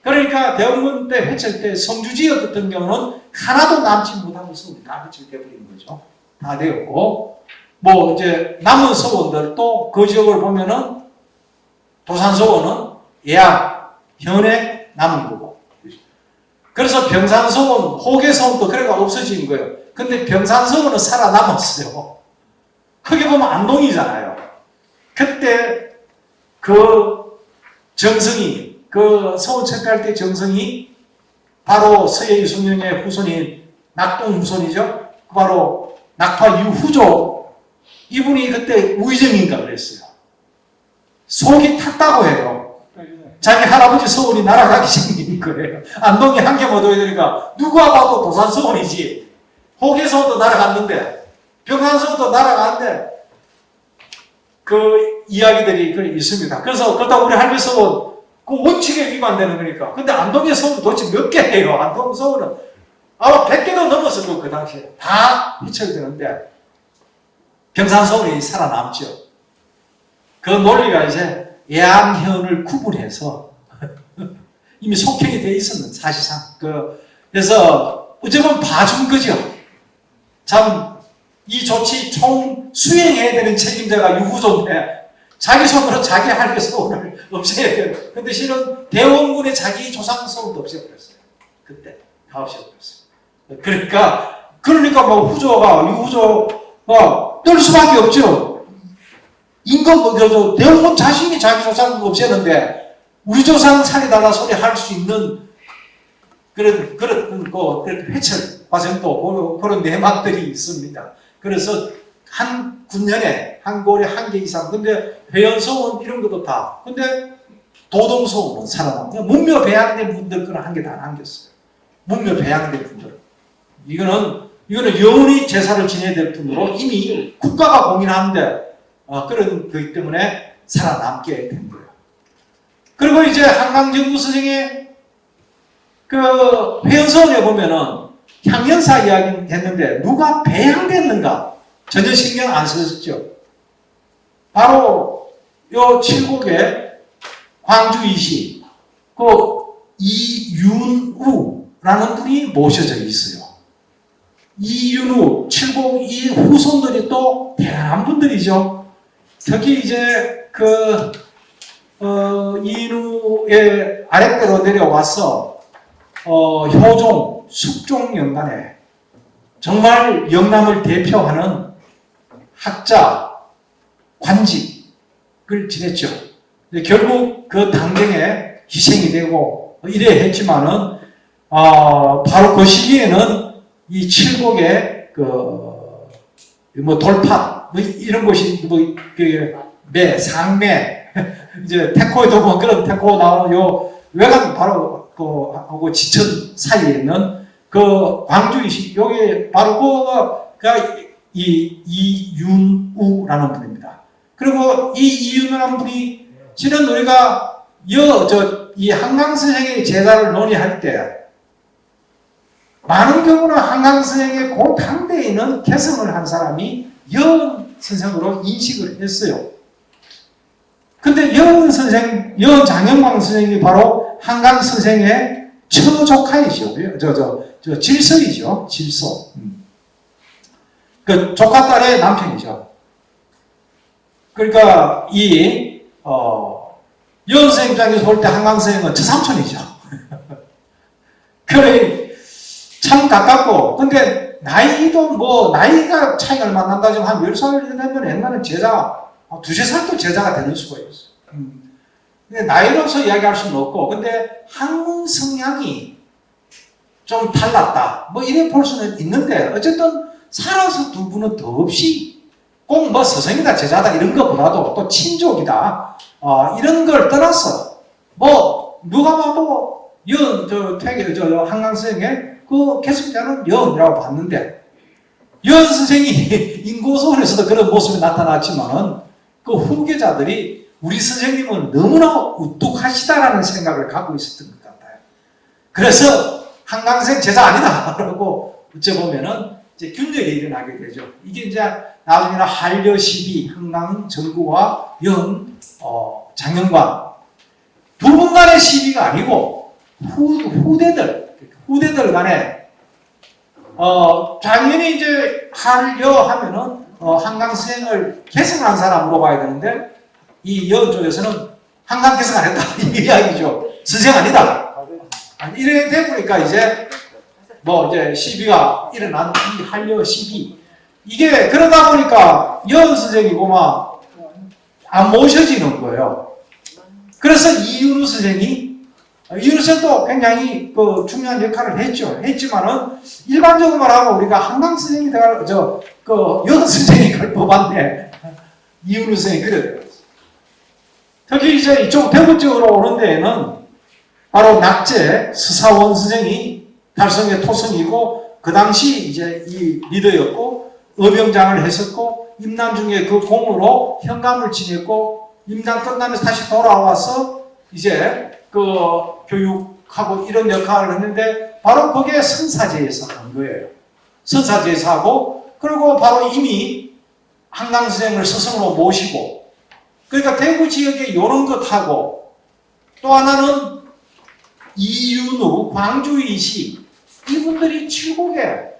그러니까 대원군 때 회찰 때 성주 지역 같은 경우는 하나도 남지 못하고서 다 회찰돼버린 거죠. 다 되었고 뭐 이제 남은 서원들도 그 지역을 보면은 도산서원은 예약, 현에 남은 거고 그래서 병산서원, 호계서원도 그래가 없어진 거예요. 근데 병산서원은 살아남았어요. 크게 보면 안동이잖아요. 그때 그 정성이 그 서원 철폐할 때 정성이 바로 서예 유승룡의 후손인 낙동 후손이죠. 바로 낙화 유후조 이분이 그때 우의정인가 그랬어요. 속이 탔다고 해요. 자기 할아버지 서원이 날아가기 생긴 거예요. 안동이 한 개 못 얻어야 되니까 누가 봐도 도산 서원이지. 호계서원도 날아갔는데 병산서원도 날아갔는데 그 이야기들이 있습니다. 그래서 그렇다고 우리 할매 서원 그 원칙에 위반되는 거니까. 근데 안동의 서원 도대체 몇 개예요? 안동 서원은 아마 100개도 넘었을 거고 그 당시에 다 미쳐되는데 병산서원이 살아남죠. 그 논리가 이제 예암현을 구분해서 이미 속행이 되어 있었는 사실상 그래서 어쩌면 봐준 거죠. 참 이 조치 총 수행해야 되는 책임자가 유후조인데 자기 손으로 자기 할배 서원을 없애야 돼요. 근데 실은 대원군의 자기 조상 서원도 없애버렸어요. 그때 다 없애버렸어요. 그러니까 뭐 유후조가 뜰 수밖에 없죠. 임금 대원군 자신이 자기 조상을 없애는데 우리 조상 살해달라 소리 할 수 있는 그런 회철 과정도 그런 내막들이 있습니다. 그래서 한 군년에 한 고을에 한 개 이상. 근데 회연소원 이런 것도 다. 근데 도동소원은 살아남고 문묘 배양된 분들 거는 한 개 다 남겼어요. 문묘 배양된 분들. 이거는 영원히 제사를 지내야 될 뿐으로 이미 국가가 공인하는데 그런 거기 때문에 살아남게 된 거예요. 그리고 이제 한강정구 선생의 그 회연서원에 보면은 향연사 이야기는 했는데 누가 배양됐는가 전혀 신경 안 쓰셨죠. 바로 요 칠곡의 광주 이시 그 이윤우라는 분이 모셔져 있어요. 이윤우, 칠곡 이 후손들이 또 대단한 분들이죠. 특히 이제 이윤우의 아랫배로 내려와서 효종, 숙종 연간에 정말 영남을 대표하는 학자, 관직을 지냈죠. 결국 그 당쟁에 희생이 되고 이래 했지만은 바로 그 시기에는 이 칠곡의 돌파 이런 것이 매 상매 이제 태코에도 뭐 그런 태코 나오는 요 외곽 바로 하고 지천 사이에 있는 그 광주이시 여기 바로 그가 이윤우라는 분입니다. 그리고 이 이윤우라는 분이 실은 우리가 이 한강 선생의 제자를 논의할 때 많은 경우는 한강 선생의 그 당대에 있는 개성을 한 사람이 여은 선생으로 인식을 했어요. 근데 여은 장영광 선생이 바로 한강 선생의 처조카이죠. 질서이죠. 질서. 그 조카 딸의 남편이죠. 그러니까 여은 선생 입장에서 볼 때 한강 선생은 처삼촌이죠. 그래 참 가깝고, 근데 나이도 나이가 차이가 얼마 난다지만 한 10살 되면 옛날에 제자, 두세 살도 제자가 되는 수가 있어요. 근데 나이로서 이야기할 수는 없고, 근데 학문 성향이 좀 달랐다. 이래 볼 수는 있는데, 어쨌든 살아서 두 분은 더없이 꼭 스승이다, 제자다, 이런 것보다도 또 친족이다, 이런 걸 떠나서, 누가 봐도 한강 선생의 그 계승자는 여은이라고 봤는데, 여은 선생이 인고서원에서도 그런 모습이 나타났지만은 그 후계자들이 우리 선생님은 너무나 우뚝하시다라는 생각을 갖고 있었던 것 같아요. 그래서 한강 선생 제자 아니다라고 어째보면은 이제 균열이 일어나게 되죠. 이게 이제 나중에는 한려 시비, 한강 정구와 여은 장영광 두 분 간의 시비가 아니고 후대들 간에 당연히 이제 한려 하면은 한강 선생을 개성한 사람으로 봐야 되는데 이 여은 쪽에서는 한강 개성 안 했다 이 이야기죠. 선생 아니다. 이래 되니까 이제 이제 시비가 일어난 이 한려 시비 이게 그러다 보니까 여은 선생이고 안 모셔지는 거예요. 그래서 이윤우 선생이 이윤우 선생도 굉장히 중요한 역할을 했지만은 일반적으로 말하면 우리가 한강 선생이 여은 선생이 갈 법한데 이윤우 선생이 그래요. 특히 이제 이쪽 대구 쪽으로 오는 데에는 바로 낙제 스사원 선생이 달성의 토성이고 그 당시 이제 이 리더였고 의병장을 했었고 임난 중에 그 공으로 현감을 지냈고 임단 끝나면서 다시 돌아와서 이제 교육하고 이런 역할을 했는데 바로 그게 선사제에서 한 거예요. 선사제에서 하고 그리고 바로 이미 한강 선생을 스승으로 모시고 그러니까 대구 지역에 이런 것하고 또 하나는 이윤우, 광주이시 이분들이 칠곡에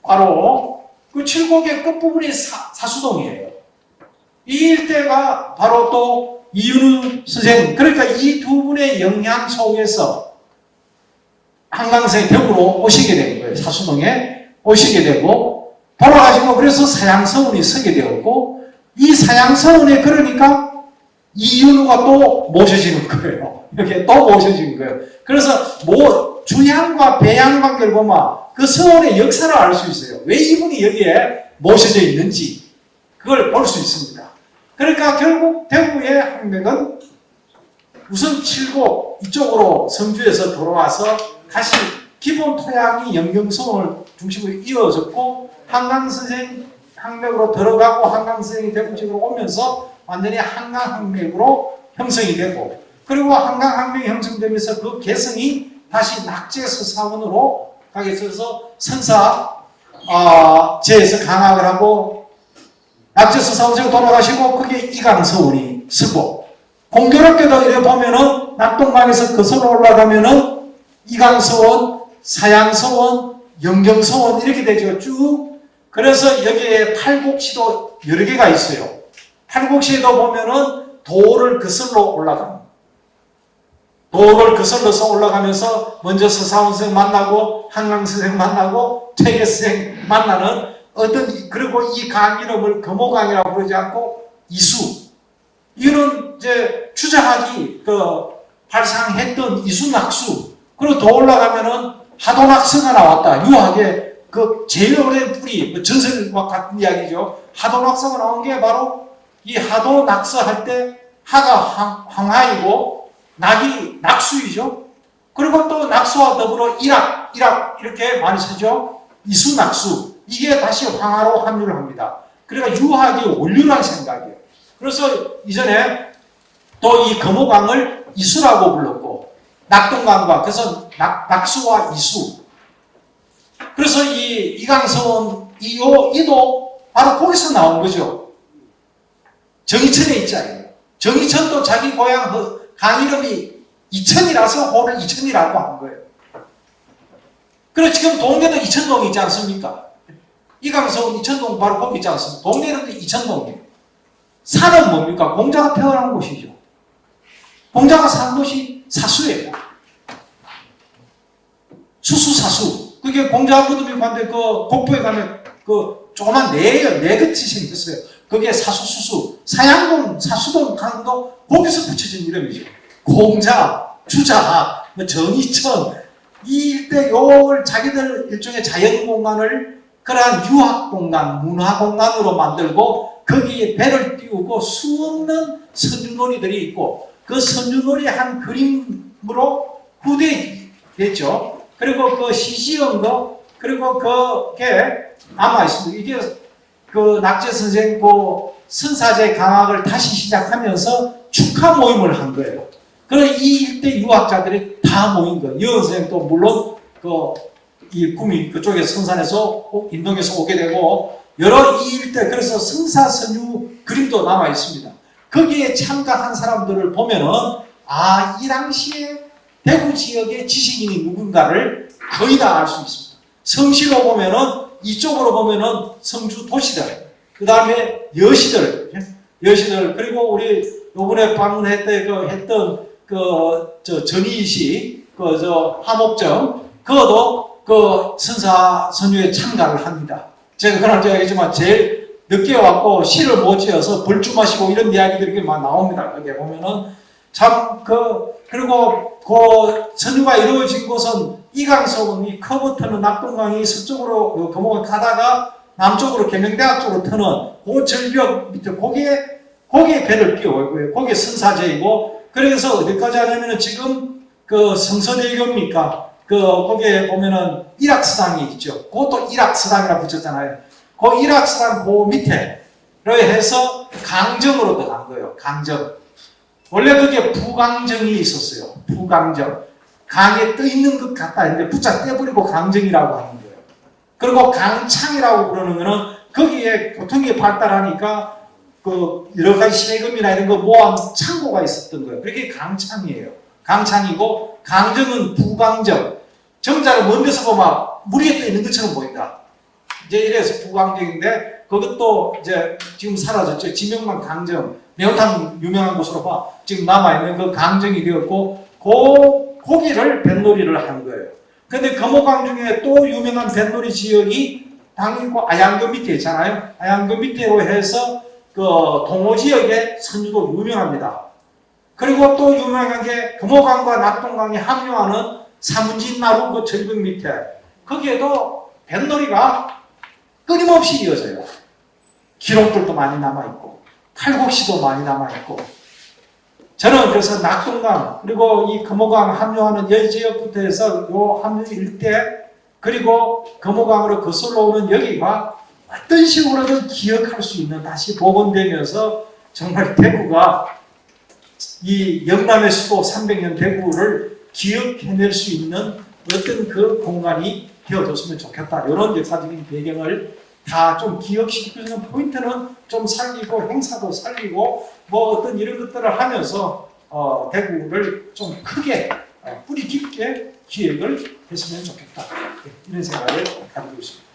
바로 그 칠곡의 끝부분이 사수동이에요. 이 일대가 바로 또 이윤우 선생 그러니까 이 두 분의 영향 속에서 한강 선생이 대구로 오시게 된 거예요. 사수동에 오시게 되고 돌아가시고 그래서 사양서원이 서게 되었고 이 사양서원에 그러니까 이윤우가 또 모셔지는 거예요. 이렇게 또 모셔지는 거예요. 그래서 주향과 배양 관계를 보면 그 서원의 역사를 알 수 있어요. 왜 이분이 여기에 모셔져 있는지 그걸 볼 수 있습니다. 그러니까 결국 대구의 항맥은 우선 칠곡 이쪽으로 성주에서 돌아와서 다시 기본 토양이 영경서원을 중심으로 이어졌고 한강 선생 항맥으로 들어가고 한강 선생이 대구 지역으로 오면서 완전히 한강 항맥으로 형성이 되고 그리고 한강 항맥이 형성되면서 그 개성이 다시 낙제에서 사원으로 가게 있어서 선사제에서 강학을 하고 낙제에서 사원으로 돌아가시고 그게 이강서원이 서고 공교롭게도 이래 보면은 낙동강에서 거슬러 올라가면은 이강서원, 사양서원, 영경서원 이렇게 되죠. 쭉. 그래서 여기에 팔곡시도 여러 개가 있어요. 팔곡시에도 보면은 도를 거슬러 올라가는. 도를 거슬러서 올라가면서 먼저 서사원 선생 만나고 한강 선생 만나고 퇴계 선생 만나는 어떤, 그리고 이 강 이름을 금호강이라고 부르지 않고 이수. 이는 이제 추자학이 발상했던 이수낙수. 그리고 더 올라가면은 하도낙서가 나왔다. 유학의 그 제일 오랜 뿌리, 전설과 같은 이야기죠. 하도낙서가 나온 게 바로 이 하도낙서 할 때 하가 황하이고 낙이 낙수이죠. 그리고 또 낙수와 더불어 일학 이렇게 많이 쓰죠. 이수낙수. 이게 다시 황하로 합류를 합니다. 그러니까 유학이 원류란 생각이에요. 그래서 이전에 또 이 금호강을 이수라고 불렀고 낙동강과 그래서 낙수와 이수. 그래서 이 이강서원 이도 바로 거기서 나온 거죠. 정이천에 있잖아요. 정이천도 자기 고향 강 이름이 이천이라서 호를 이천이라고 한 거예요. 그래서 지금 동네도 이천동이 있지 않습니까? 이강서원 이천동 바로 거기 있지 않습니까? 동네는 이천동이에요. 산은 뭡니까? 공자가 태어난 곳이죠. 공자가 산 곳이 사수예요. 수수사수. 그게 공자 무덤이 가는데 그 곡포에 가면 그 조그만 네같이 생겼어요. 그게 사수수수. 사양동, 사수동, 강도 거기서 붙여진 이름이죠. 공자, 주자, 정이천 이 일대 요걸 자기들 일종의 자연 공간을 그러한 유학 공간, 문화 공간으로 만들고 거기에 배를 띄우고 수없는 선유놀이들이 있고 그 선유놀이의 한 그림으로 후대했죠. 그리고 그 시지은 거, 그리고 그게 남아있습니다. 이게 그 낙제 선생 그 선사제 강학을 다시 시작하면서 축하 모임을 한 거예요. 그래서 이 일대 유학자들이 다 모인 거예요. 여은 선생도 물론 이 꿈이 그쪽에 성산에서 인동에서 오게 되고 여러 이 일대 그래서 성사선유 그림도 남아 있습니다. 거기에 참가한 사람들을 보면은 이 당시에 대구 지역의 지식인이 누군가를 거의 다 알 수 있습니다. 성시로 보면은 이쪽으로 보면은 성주 도시들, 그 다음에 여시들 그리고 우리 요번에 방문했던 전희시 하목정 그것도 선사 선유에 참가를 합니다. 제가 그날 얘기했지만 제일 늦게 왔고 시를 못 지어서 벌주 마시고 이런 이야기들이 막 나옵니다. 여기 보면은 그리고 그 선유가 이루어진 곳은 이강서원, 이 커버터는 낙동강이 서쪽으로 금호강 가다가 남쪽으로 계명대학 쪽으로 트는 그 절벽 밑에 거기에 배를 띄워요. 거기에 선사제이고 그래서 어디까지 하냐면은 지금 그 성서대교입니까? 거기에 보면은 일학서당이 있죠. 그것도 일학서당이라고 붙였잖아요. 그 일학서당 그 밑에로 해서 강정으로 들어간 거예요. 강정. 원래 그게 부강정이 있었어요. 부강정. 강에 떠 있는 것 같다 했는데 붙자 떼버리고 강정이라고 하는 거예요. 그리고 강창이라고 부르는 거는 거기에 교통이 발달하니까 그 여러 가지 세금이나 이런 거 모아놓은 창고가 있었던 거예요. 그게 강창이에요. 강창이고 강정은 부강정. 정자를 먼 데서 보면 물 위에 떠 있는 것처럼 보인다. 이제 이래서 부강정인데 그것도 이제 지금 사라졌죠. 지명만 강정. 매운탕 유명한 곳으로 봐. 지금 남아있는 그 강정이 되었고 거기를 뱃놀이를 하는 거예요. 근데 금호강 중에 또 유명한 뱃놀이 지역이 당연히 아양교 밑에 있잖아요. 아양교 밑에로 해서 그 동호 지역의 선유도 유명합니다. 그리고 또 유명한 게 금호강과 낙동강이 합류하는 사문진나루 그 절벽 밑에 거기에도 뱃놀이가 끊임없이 이어져요. 기록들도 많이 남아있고 칼국시도 많이 남아있고 저는 그래서 낙동강 그리고 이 금호강 합류하는 여지역부터 해서 요 합류 일대 그리고 금호강으로 거슬러 오는 여기가 어떤 식으로든 기억할 수 있는 다시 복원되면서 정말 대구가 이 영남의 수도 300년 대구를 기억해낼 수 있는 어떤 그 공간이 되어줬으면 좋겠다. 이런 역사적인 배경을 다 좀 기억시키는 포인트는 좀 살리고 행사도 살리고 뭐 어떤 이런 것들을 하면서 대구를 좀 크게 뿌리 깊게 기획을 했으면 좋겠다. 이런 생각을 가지고 있습니다.